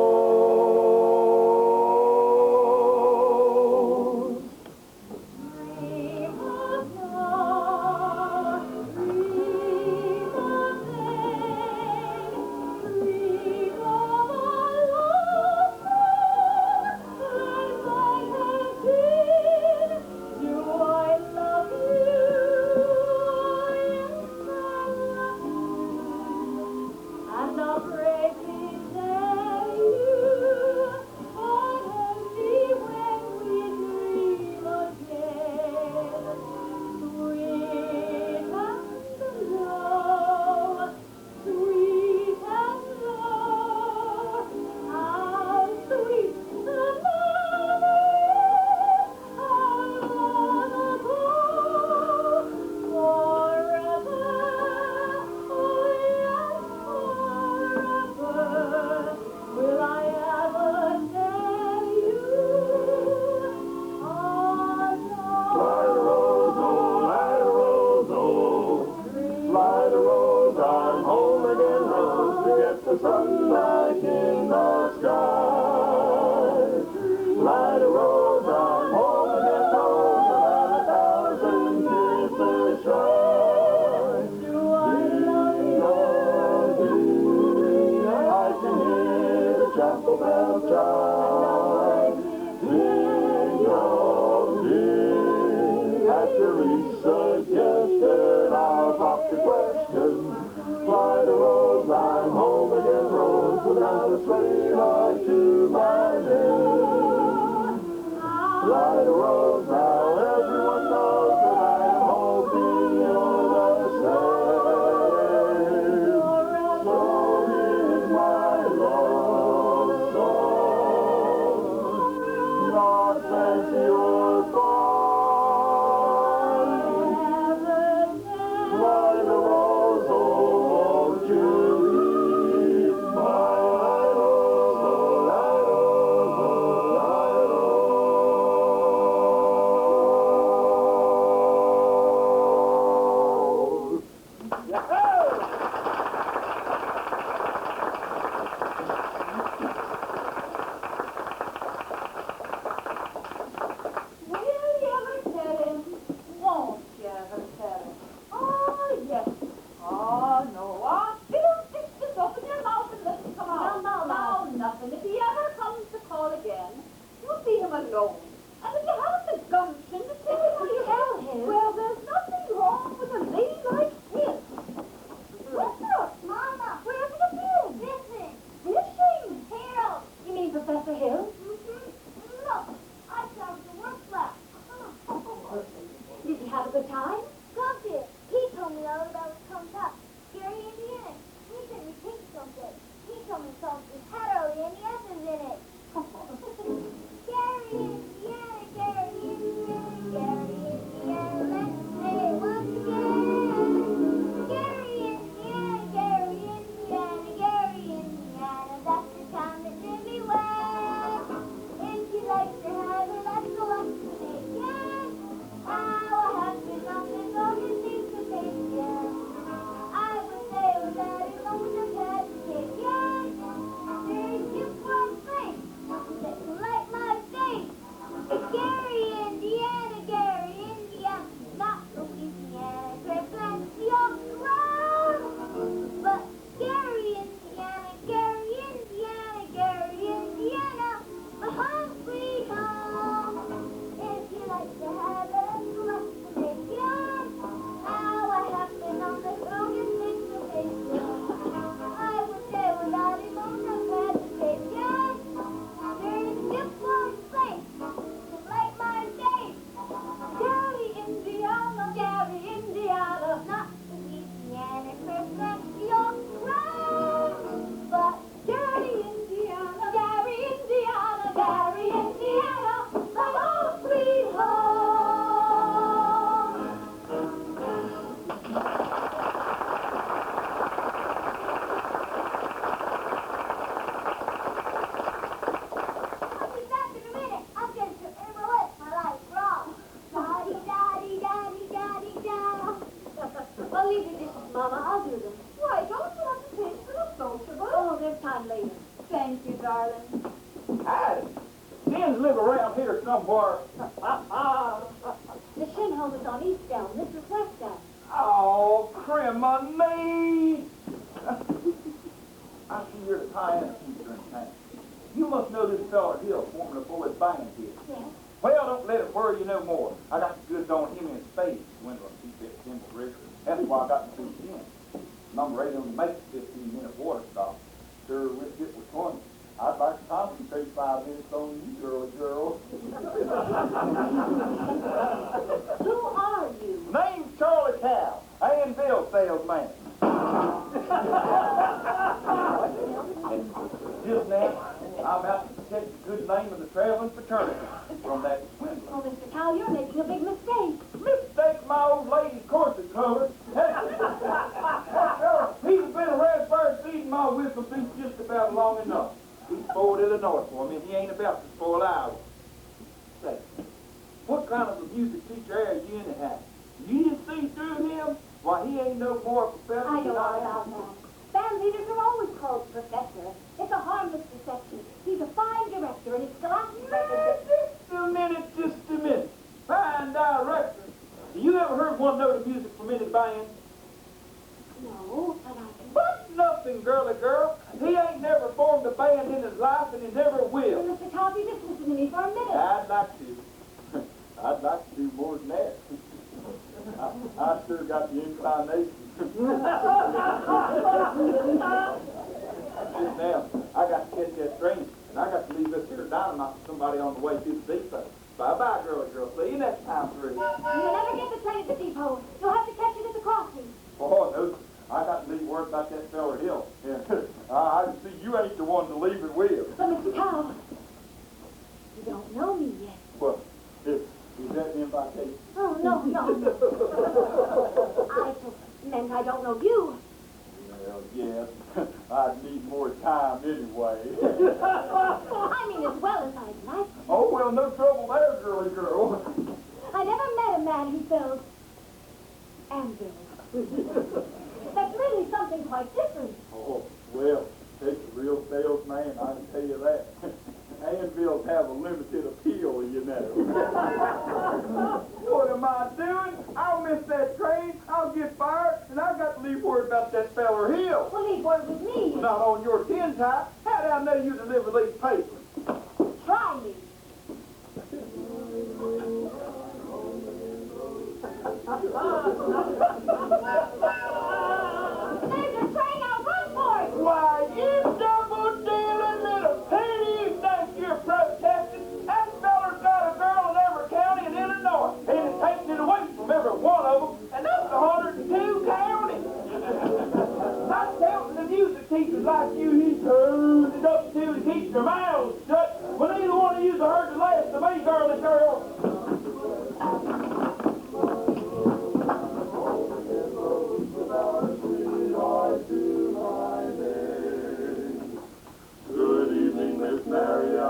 And I'll bravely tell you what only when we dream again. Sweet and low, sweet and low, how sweet the memory. I wanna go forever. Oh yes, forever. Will I ever tell you? Lyda Rose, oh, Lyda Rose, oh, Lyda Rose, I'm home again, Rose, to get the sun back in the sky. Lyda Rose, I'm home again, Rose, about 1,000 kisses shy. Do I love Ding you? dong ding, I can hear the chapel bell chime. Ding dong ding, at your each suggestion, I'll pop the question. Lyda Rose, I'm home again, Rose, without a sweetheart to my name. Lyda Rose, now everyone knows that I am hoping you're the same. So here's my love song, not fancy or fine. Lyda Rose, oh, won't you be my Lyda Rose, oh, Lyda Rose, oh, Lyda Rose. Mama. I'll do them. Why, don't you have to take for the sociable? Oh, there's time later. Thank you, darling. Howdy. Sins live around here somewhere. The Shin home is on East Elm. This is West Elm. Oh, criminy! I see you're the piano teacher in town. You must know this fella Hill forming a boys' band here. Yes. Well, don't let it worry you no more. I got the goods on him in spades. Swindler and keep that simple rigor. That's why I got the 2 cents. Number 8 only makes a 15-minute water stop. Sure wish it was 20. I'd like to concentrate 5 minutes on you, girl. Who are you? Name's Charlie Cow, Anvil salesman. Just now, I'm out to protect the good name of the traveling fraternity from that swindler. Oh, Mr. Cow, you're making a big mistake. Mistake my old lady's corset cover. He's been a raspberry seed in my wisdom teeth just about long enough. He spoiled Illinois for me, and he ain't about to spoil Iowa. Say, what kind of a music teacher are you anyhow? You didn't see through him? Why, he ain't no more a professor I know than all I about am. that. Band leaders are always called professor. It's a harmless deception. He's a fine director, and his scholastic record... Just a minute. Fine director. Do you ever heard one note of music from any band? No, but I can... But nothing, girly girl. He ain't never formed a band in his life, and he never will. Mr. Cow, you just listen to me for a minute. I'd like to. I'd like to do more than that. I sure got the inclination. Just now, I got to catch that train, and I got to leave this here dynamite for somebody on the way to the depot. Bye-bye, girly girl. See you next time through. You'll never get the train at the depot. You'll have to catch it at the crossing. Oh, no. I got to leave word about that feller Hill. Yeah. I can see you ain't the one to leave it with. But, Mr. Cow, you don't know me yet. Well, is that an invitation? Oh, no. I just meant I don't know you. Well, yes. I'd need more time anyway. I mean as well as I'd like to. Oh, well, no trouble there, girly girl. I never met a man who sells anvils. That's really something quite different. Oh, well, takes a real salesman, I can tell you that. Anvils have a limited appeal, you know. What am I doing? I'll miss that train, I'll get fired, and I've got to leave word about that feller Hill. Well, leave word with me. Not on your tin type. How do I know you deliver these papers? Try me. There's a train, I'll run for it. Why, you double-dealing little penny, you think you're protesting? That feller's got a girl in every county in Illinois, and he's taking it away from every one of them, and that's 102 counties. Not counting the music teachers like you, he turns it up to keep their mouths shut. Well, neither one of you's heard the last of me, girly girl. Good evening, Miss Marion.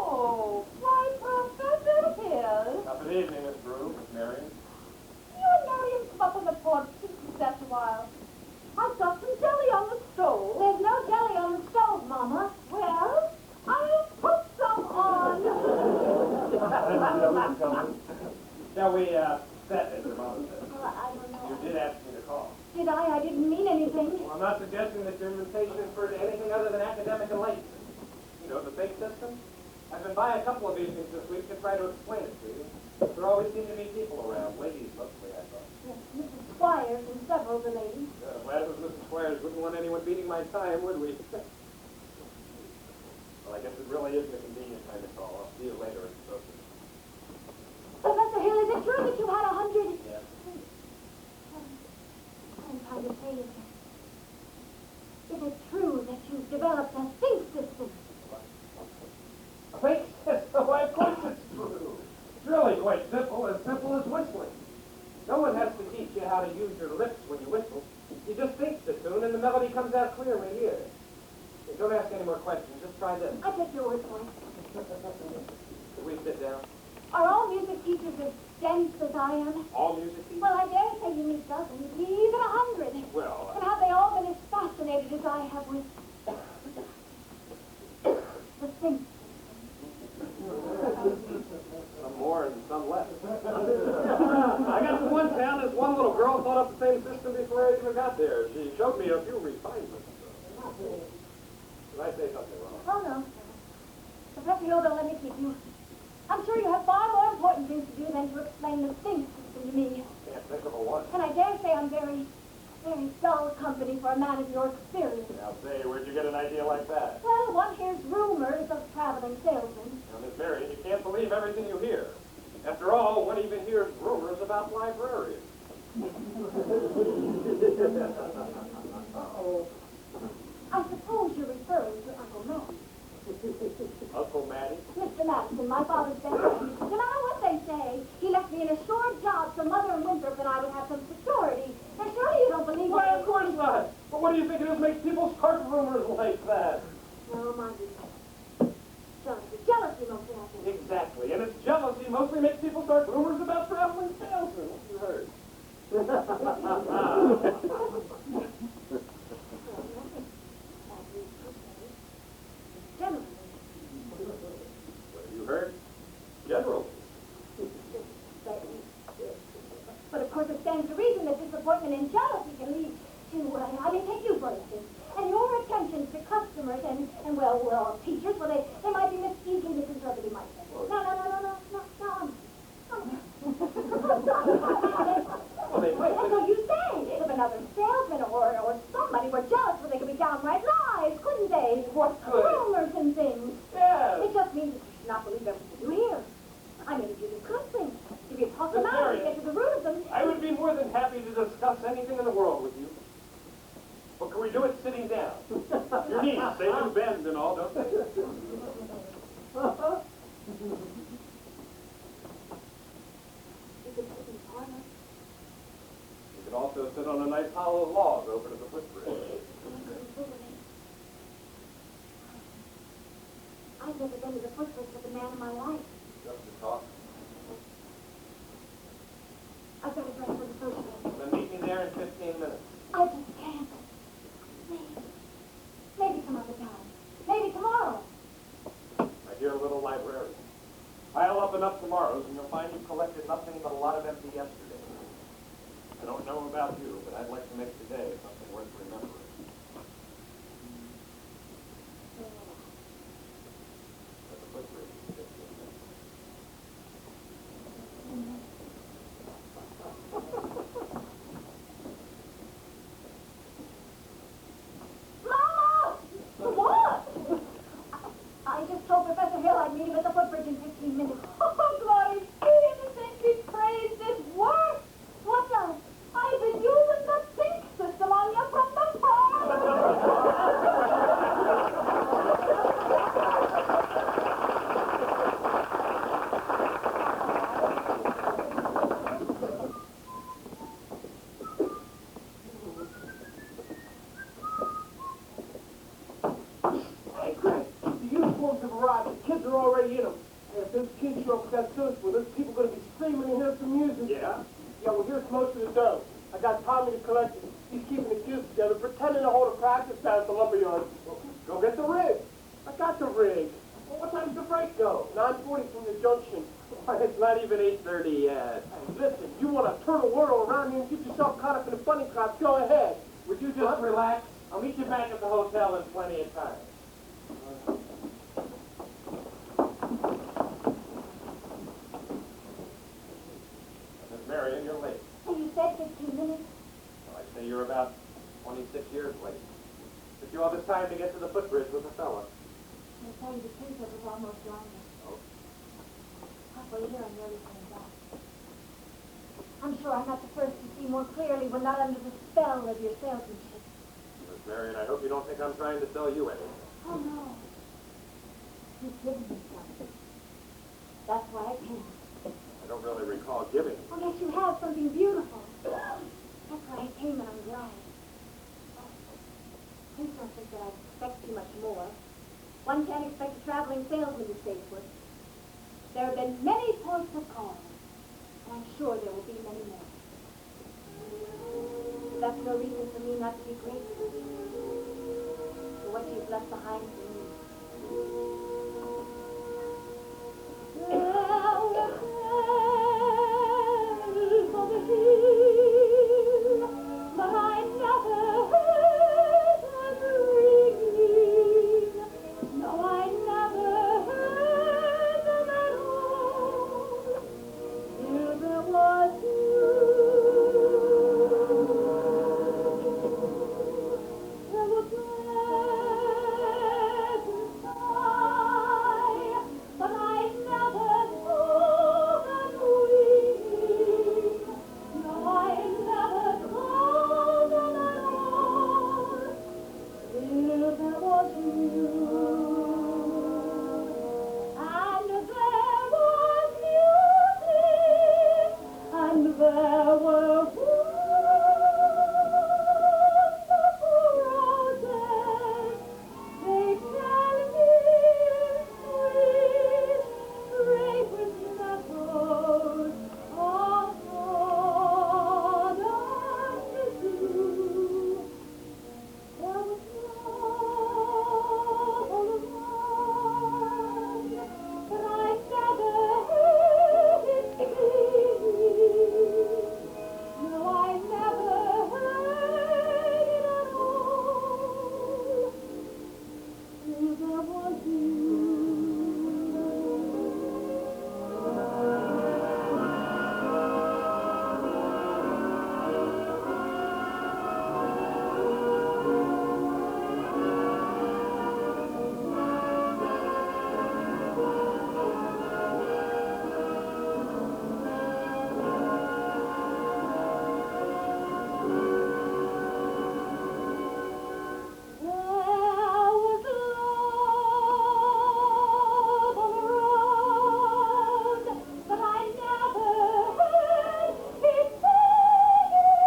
Oh, why, Professor Hill. Good evening, Miss Brew, Miss Marion. You and Marion come up on the porch just after a while. I've got some jelly on the stove. There's no jelly on the stove, Mama. Well, I'll put some on. Shall we, set it, Mama? Well, I don't know. You did ask me to call. Did I? I didn't mean anything. Well, I'm not suggesting that your invitation is for anything other than academic enlightenment. You know, the big system? I've been by a couple of evenings this week to try to explain it to you. There always seem to be people around, ladies mostly, I thought. Yes, Mrs. Squires and several of the ladies. Glad that Mrs. Squires wouldn't want anyone beating my time, would we? Well, I guess it really isn't a convenient time to call. I'll see you later at the social. Professor Hill, is it true that you had 100? Yes. I'm trying to say, is it true that you've developed a think system? Think system? Why, of course it's true. It's really quite try this. I take your word for it. Can we sit down? Are all music teachers as dense as I am? All music teachers? Well, I dare say you meet dozens, even 100. Well, And have they all been as fascinated as I have with the thing? some more and some less. I got to one town, this one little girl thought up the same system before I even got there. She showed me a few refinements. Did I say something wrong? Oh, no. Professor Hill, don't let me keep you. I'm sure you have far more important things to do than to explain the thing system to me. Can't think of a one. And I dare say I'm very dull company for a man of your experience. Now say, where'd you get an idea like that? Well, one hears rumors of traveling salesmen. Now, Miss Marion, you can't believe everything you hear. After all, one even hears rumors about librarians. Uh-oh. I suppose you're referring to Uncle Matt. Uncle Matty? Mr. Madison, my father's best friend. No matter what they say, he left me an assured job so Mother and Winthrop and I would have some security. Now, surely you don't believe Why, of course not. But what do you think it is makes people start rumors like that? No, my dear. Jealousy mostly, I think. Exactly, and it's jealousy mostly makes people start rumors about traveling salesmen. You heard. Generally. What you heard? General. But of course it stands to reason that disappointment and jealousy can lead to, take you for instance, and your attentions to customers and teachers, they might be easily misinterpreted, might say. No. Well, they might. That's what you say. If another salesman or somebody were jealous, well, they could be downright lies, couldn't they? What could? Rumors and things. Yes. It just means that you should not believe everything you hear. I mean, if you discuss things, if you talk them out and get to the root of them. I would be more than happy to discuss anything in the world with you. But can we do it sitting down? Your knees, they do bend and all, don't they? You can also sit on a nice hollow log over to the footbridge. I've never been to the footbridge with the man of my life. Just to talk. I've got to dress for the first one. Then meet me there in 15 minutes. I just can't. Maybe some other time. Maybe tomorrow. My dear little librarian, pile up enough tomorrows and you'll find you've collected nothing but a lot of empty yesterdays. I don't know about you, but I'd like to make today something worth remembering. At the footbridge in 15 minutes. Mama! What? I just told Professor Hill I'd meet him at the footbridge in 15 minutes. Oh, glory be innocent, be praised, this work! What the? I've been using the think system on you from the farm! Hey, Greg, the uniforms have arrived. The kids are already in them. And if those kids show up with that search, well, those people going to be screaming and hear some music. Yeah? Yeah, well, here's most of the dough. I got Tommy to collect it. He's keeping the kids together, pretending to hold a practice down at the lumberyard. Well, go get the rig. I got the rig. Well, what time's the break go? 9:40 from the junction. Why, it's not even 8:30 yet. Hey, listen, you want to turn the world around here and get yourself caught up in a funny crowd, go ahead. Would you just relax? I'll meet you back at the hotel in plenty of time. Miss Marion, you're late. And you said 15 minutes? Well, I'd say you're about 26 years late. Took you all this time to get to the footbridge with a fella. I'll tell you the truth, I was almost blinded. Oh. Halfway here, I'm nearly coming back. I'm sure I'm not the first to see more clearly when not under the spell of your salesmanship. Miss Marion, I hope you don't think I'm trying to sell you anything. Oh, no. You've given me something. That's why I came. I don't really recall giving. Oh, yes, you have something beautiful. That's why I came, and I'm glad. Please don't think that I expect too much more. One can't expect a traveling salesman to stay put. There have been many points of call, and I'm sure there will be many more. That's no reason for me not to be grateful for what you've left behind for me. There were bells on the hill, but I never heard them ringing. No, I never heard them at all, till there was you. There were pleasant sighs, but I never saw them weeping. No, I never saw them at all, till there was you. And there was music, and there were wonderful roses. They fell in sweet, fragrant meadows of autumn dew. There was love all around, but I never heard it singing. No, I never heard it at all, till there was you. There was love all around, but I never heard it singing.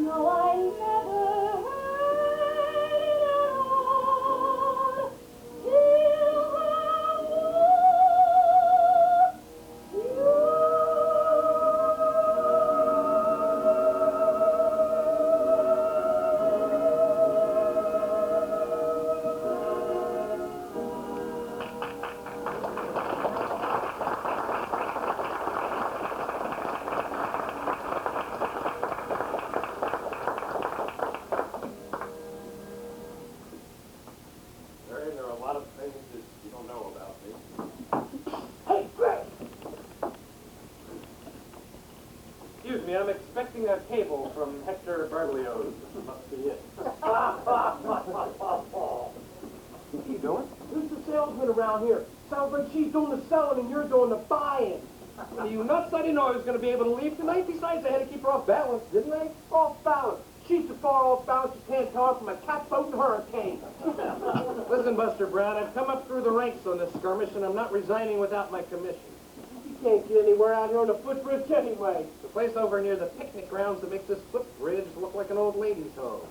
No, I never heard it at all, till there was you. Mary, there are a lot of things that you don't know about me. Hey, Greg! Excuse me, I'm expecting a cable from Hector Berlioz. Must be it. What's he doing? Who's the salesman around here? Sounds like she's doing the selling and you're doing the buying. Are you nuts? I didn't know I was going to be able to leave tonight. Besides, I had to keep her off balance, didn't I? Off balance. She's so far off balance you can't tell her from a catboat and hurricane. Listen, Buster Brown, I've come up through the ranks on this skirmish, and I'm not resigning without my commission. You can't get anywhere out here on the footbridge anyway. The place over near the picnic grounds that makes this footbridge look like an old lady's home.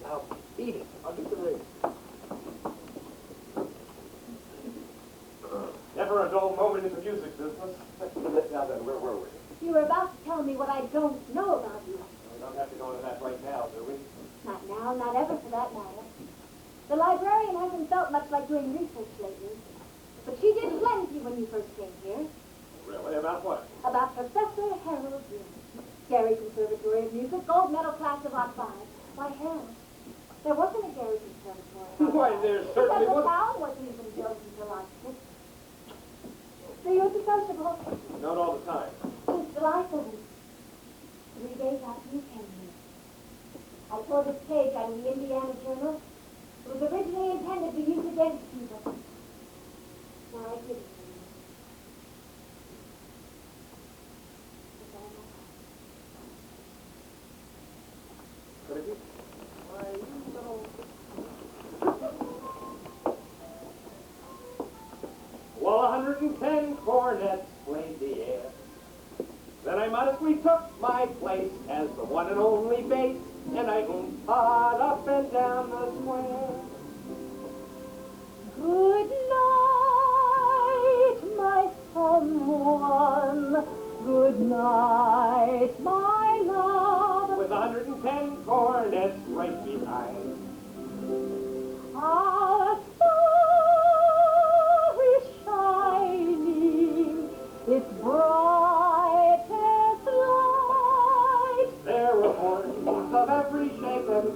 Now, beat it. I'll get the ring. Never a dull moment in the music business. Now then, where were we? You were about to tell me what I don't know about you. We don't have to go into that right now, do we? Not now, not ever for that matter. The librarian hasn't felt much like doing research lately. But she did plenty when you first came here. Really? About what? About Professor Harold Bloom. Gary Conservatory of Music, gold medal class of Art 5. Why, Harold, there wasn't a Gary Conservatory. Why, there certainly because the wasn't. town wasn't even built until Art 6. So you're the sociable Not all the time. since July 7th. 3 days after you came here. I tore this page out of the Indiana Journal. It was originally intended for use against you, but now I give it to you. With all my heart. Could it be? Why, you little... While 110 cornets played the air, then I modestly took my place as the one and only bass, and I oomphed up and down the square. Good night, my someone. Good night, my love. With 110 cornets right behind. Our star is shining, its brightest light. There were horns of every shape and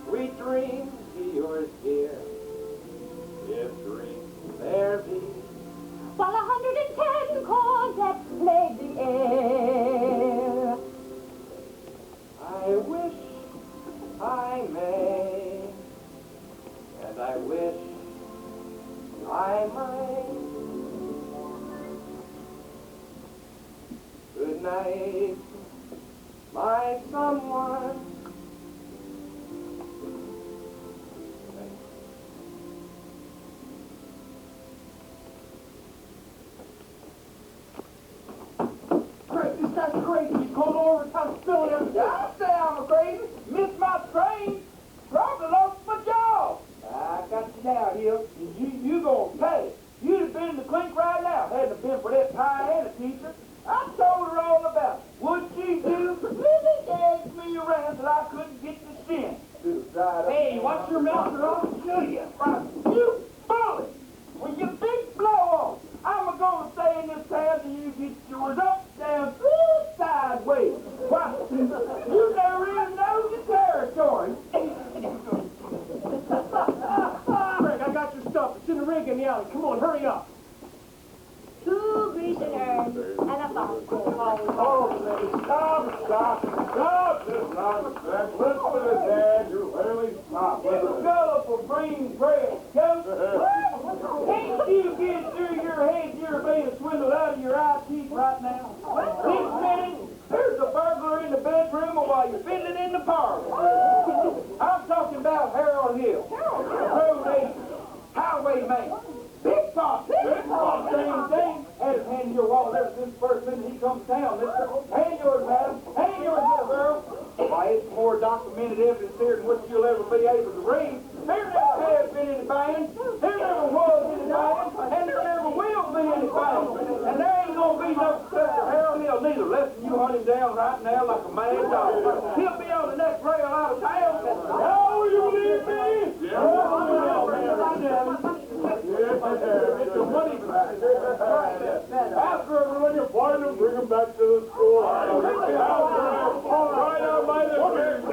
sweet dreams be yours, dear, if dreams there be. While 110 cornets played the air. I wish I may, and I wish I might. Good night, my someone. Great, this guy's crazy. He's going over time spilling everything. I say I'm crazy. Missed my train. Probably lost my job. I got you down here. You gonna pay. You'd have been in the clink right now. Hadn't it been for that Diana teacher. I told her all about it. What'd she do? Really gagged me around till I couldn't get the sin. Hey, watch your mouth or I'll kill you. You bully! When you big blow off, I'm gonna stay in this town till you get yours up, down, through, sideways. Why, you never even know your territory. Greg, I got your stuff. It's in the rig in the alley. Come on, hurry up. 2 greasy herrings and a box. Oh, stop this nonsense. Listen to the dad. You really stop. You gullible green bread, goat. Can't you get through your head you're being swindled out of your eye teeth right now? This minute, there's a burglar in the bedroom while you're fiddling in the parlor. I'm talking about Harold Hill, road agent, highwayman, big boss, same thing. Had his hand in your wallet ever since the first minute he comes down, mister. Hand yours, madam. Hand yours, little girl. Why, it's more documented evidence here than what you'll ever be able to read. There never has been any band. There never was any band. And there never will be any band. And there ain't gonna be no successor Harold Hill neither, less than you hunt him down right now like a mad dog. He'll be on the next rail out of town. Oh, you believe me? Yeah. It's a money back. After everyone, you find them, bring them back to the school. Right out by the bridge.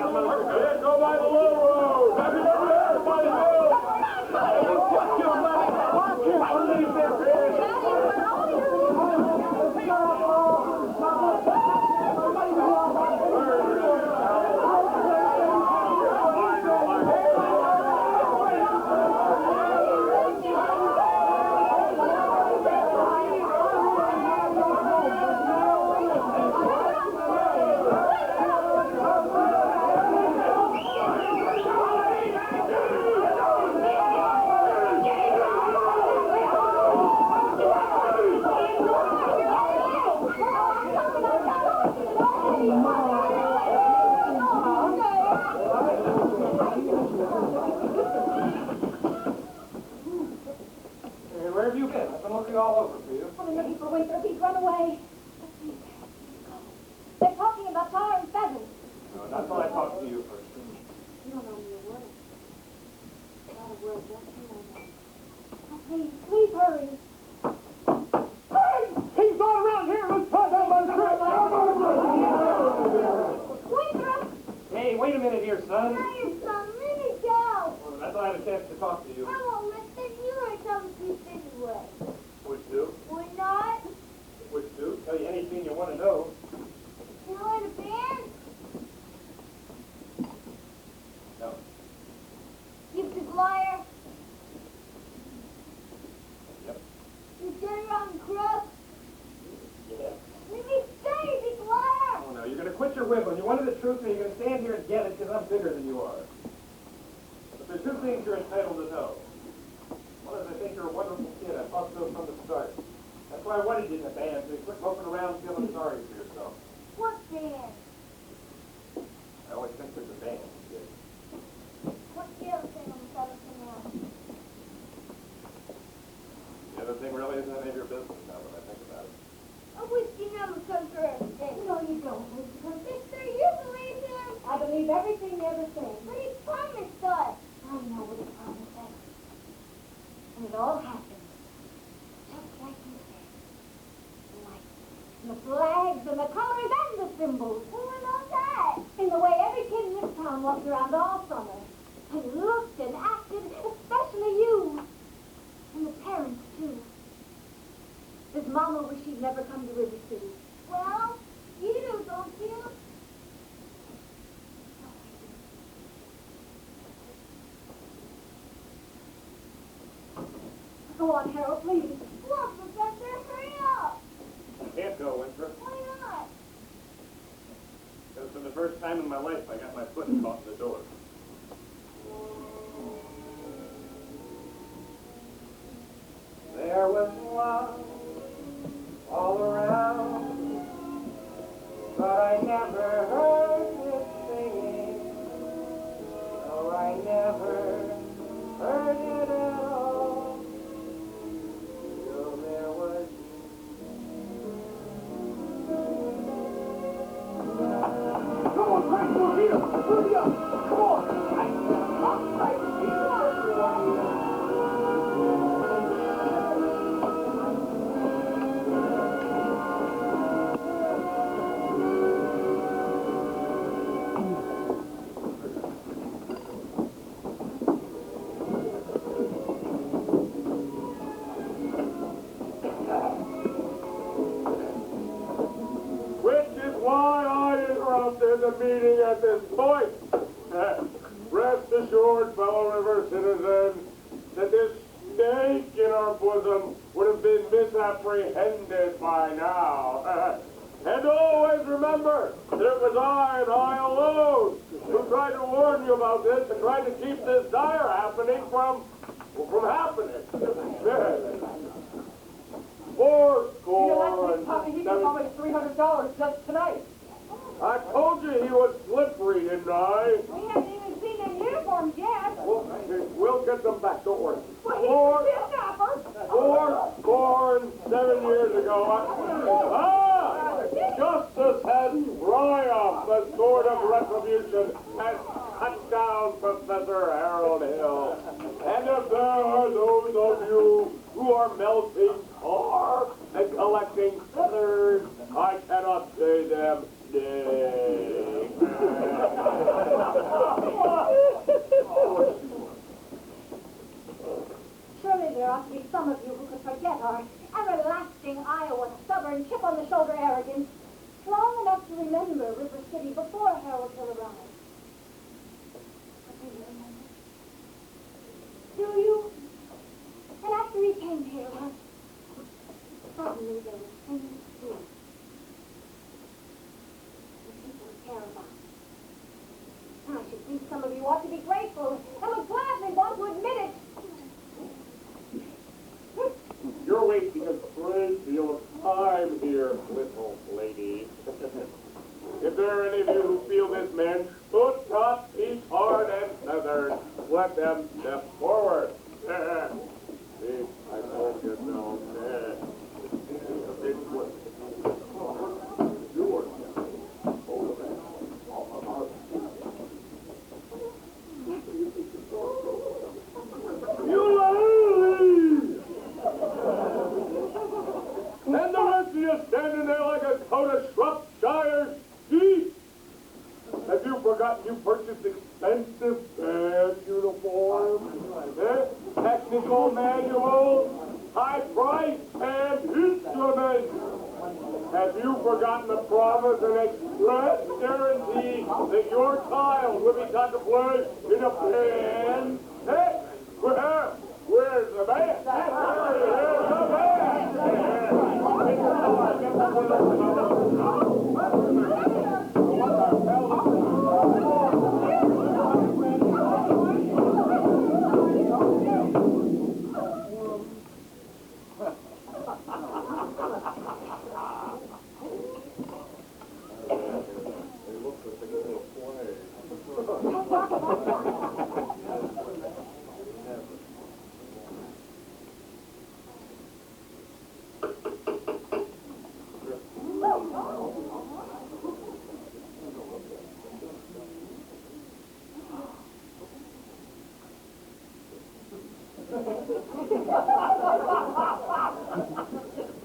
Go by the little road. Everybody by the hill. Where have you been? I've been looking all over for you. I'm looking for Winthrop. He's run away. They're talking about tar and feathers. No, that's why I talked to you first. You don't know me a word. Not a word, just you know. Oh, please hurry. Hey, he's going around here. Let's find out about his Winthrop! Hey, wait a minute here, son. Now you're some mini go. Well, that's why I had a chance to talk to you. I won't listen. You are some piece anyway. Which do? We're not. Which do? Tell you anything you want to know. You in a band? No. You big liar. Yep. You dirty rotten crook. Yeah. Let me say, big liar. Oh, no, you're going to quit your whittling. You wanted the truth, and you're going to stand here and get it because I'm bigger than you are. But there's 2 things you're entitled to know. One is I think you're a wonderful kid. I thought so from the start. That's why I wanted you in the band, so you quit moping around feeling sorry for yourself. What band? I always think there's a band. is none of your business now that I think about it. I wish you never come for everything. No, you don't, Mr. Sister, you believe him? I believe everything you ever say. But he promised us. I know what he promised us. And it all happened. Just like you said. Like the flags and the colors and the symbols. Who knows that? In the way every kid in this town walked around all summer. And looked and acted, especially you. And the parents, too. Does Mama wish she'd never come to River City? Well, you do, don't you? Go on, Harold, please. Look, Professor, hurry up. I can't go, Winthrop. Why not? Because for the first time in my life, I got my foot caught in the door. There was love all around, but I never heard it singing. No, I never heard it at all. Till there was Come on, Frank, we're here. Hurry up. Come on. Right here. Which is why I interrupted the meeting at this point. Rest assured, fellow river citizens, that this snake in our bosom would have been misapprehended by now. And always remember that it was I and I alone who tried to warn you about this and tried to keep this dire happening from happening. Four score and He seven- took away $300 just tonight. I told you he was slippery, didn't I? We haven't even seen them uniforms yet. We'll get them back, don't worry. Well, he's a kidnapper. Four score and 7 years ago, justice has triumphed. The sword of retribution has cut down Professor Harold Hill. And if there are those of you who are melting tar and collecting feathers, I cannot say them nay. Surely there ought to be some of you who could forget our everlasting Iowa stubborn chip on the shoulder arrogance long enough to remember River City before Harold Hill arrived. But do you remember? Do you? And after he came here, well, suddenly there was things to it. The people were terrified. I should think some of you ought to be grateful and would gladly want to admit it. You're wasting a great deal of time here, little lady. If there are any of you who feel this man should not be tarred and feathered, let them step forward. See, I told you so. You lady! And the rest of you standing there like a coat of Shropshire sheep. Have you forgotten you purchased expensive band uniforms? Technical manuals, high-priced band instruments? Have you forgotten the promise and express guarantee that your child will be taught to play in a band? Hey, where's the band? Where's the band?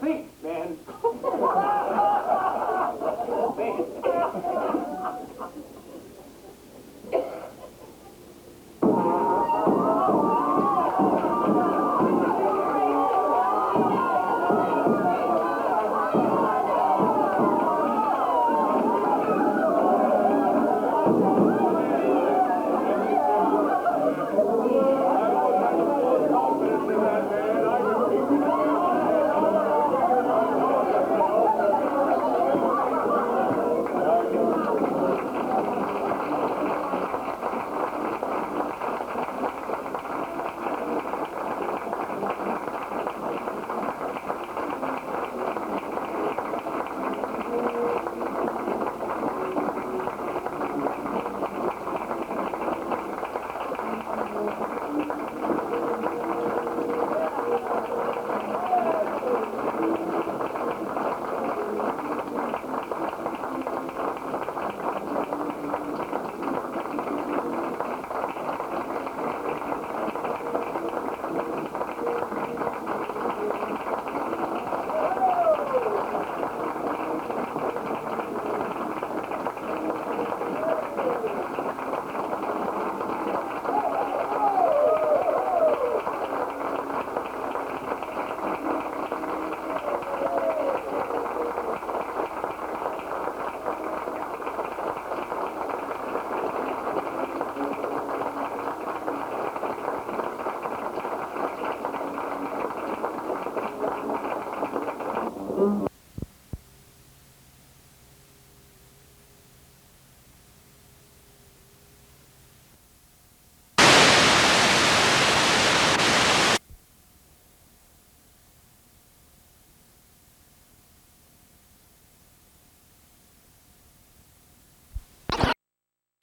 Think, man.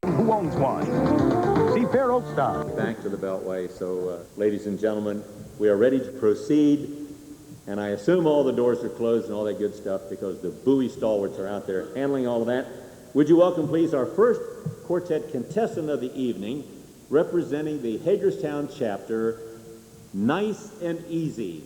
Who owns one? See Fair Oak Star. Back to the Beltway. So, ladies and gentlemen, we are ready to proceed. And I assume all the doors are closed and all that good stuff because the buoy stalwarts are out there handling all of that. Would you welcome, please, our first quartet contestant of the evening, representing the Hagerstown chapter, Nice and Easy.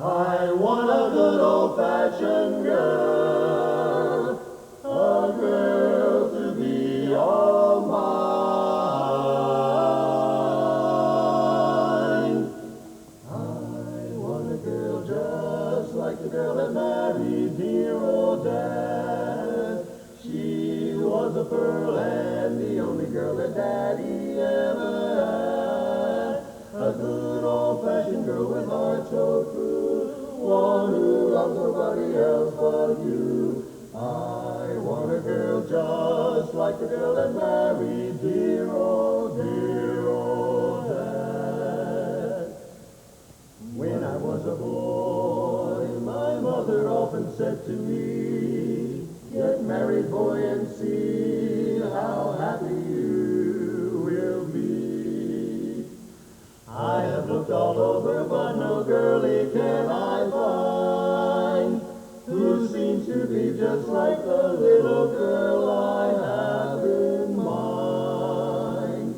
I want a good old-fashioned girl, a girl to be all mine. I want a girl just like the girl that married dear old Dad. She was a pearl and the only girl that Daddy ever had. A good old-fashioned girl with heart so true, one who loves nobody else but you. I want a girl just like the girl that married dear old Dad. When I was a boy, my mother often said to me, get married, boy, and see how happy you will be. I have looked all over, but no girlie can I find who seems to be just like the little girl I have in mind.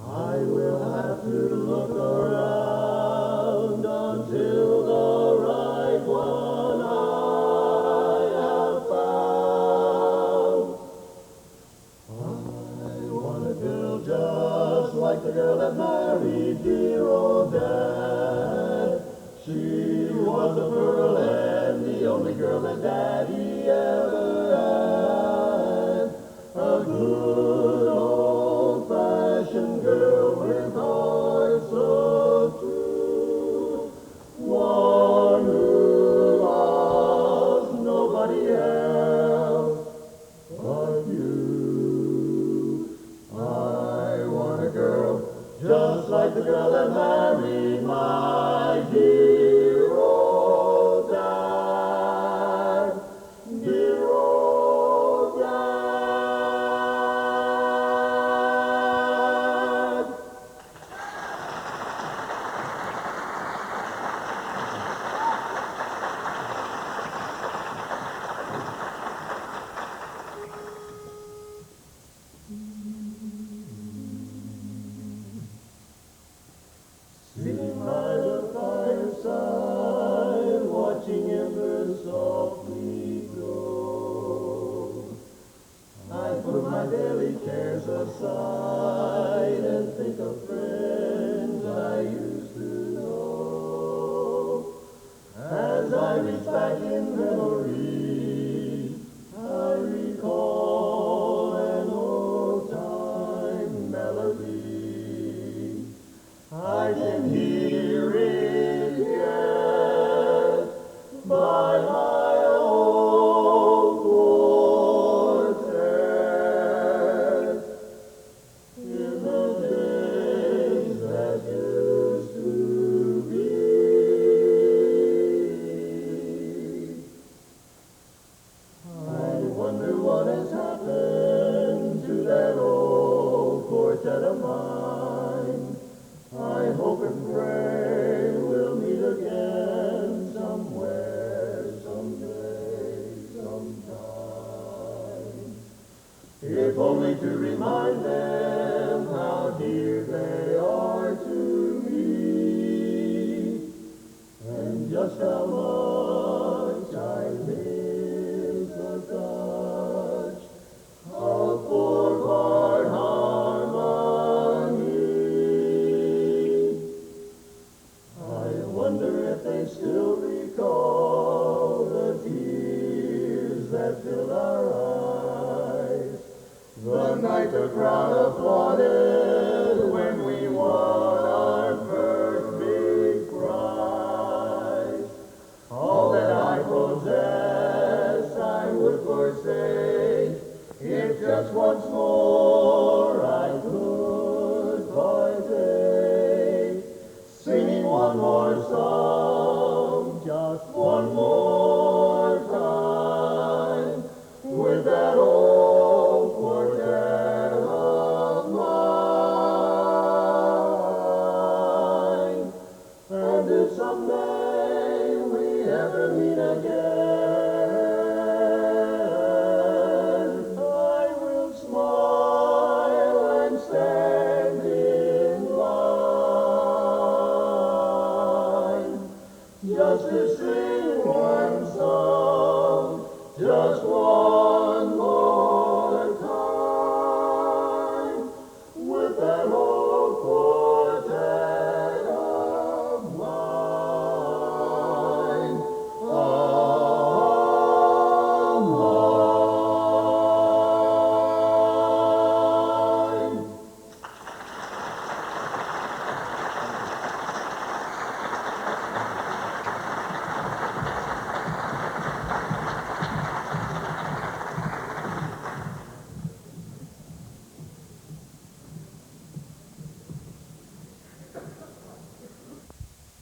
I will have to look around until the right one I have found. I want a girl just like the girl that married dear old Dad. She was a pearl and the only girl that Daddy ever had. A good old-fashioned girl with heart so true, one who loves nobody else but you. I want a girl just like the girl that married my dear old Dad. Dear old side and think of friends I used to know. As I reach back in memory, I recall an old-time melody. I can hear it yet by my old quartet in the days that used to be. I wonder what has happened to that old quartet of mine. I hope and pray we'll meet again somewhere, someday, sometime. If only to remind them how dear they are to me, and just how much I miss the touch of four-part harmony. I wonder if they still recall the tears that filled our eyes, the night the crowd applauded when we won our first big prize. All that I possess I would forsake if just once more I could partake, singing one more song, just one more time, with that old quartet of mine. And if someday we ever meet again, I will smile and stand in line just to sing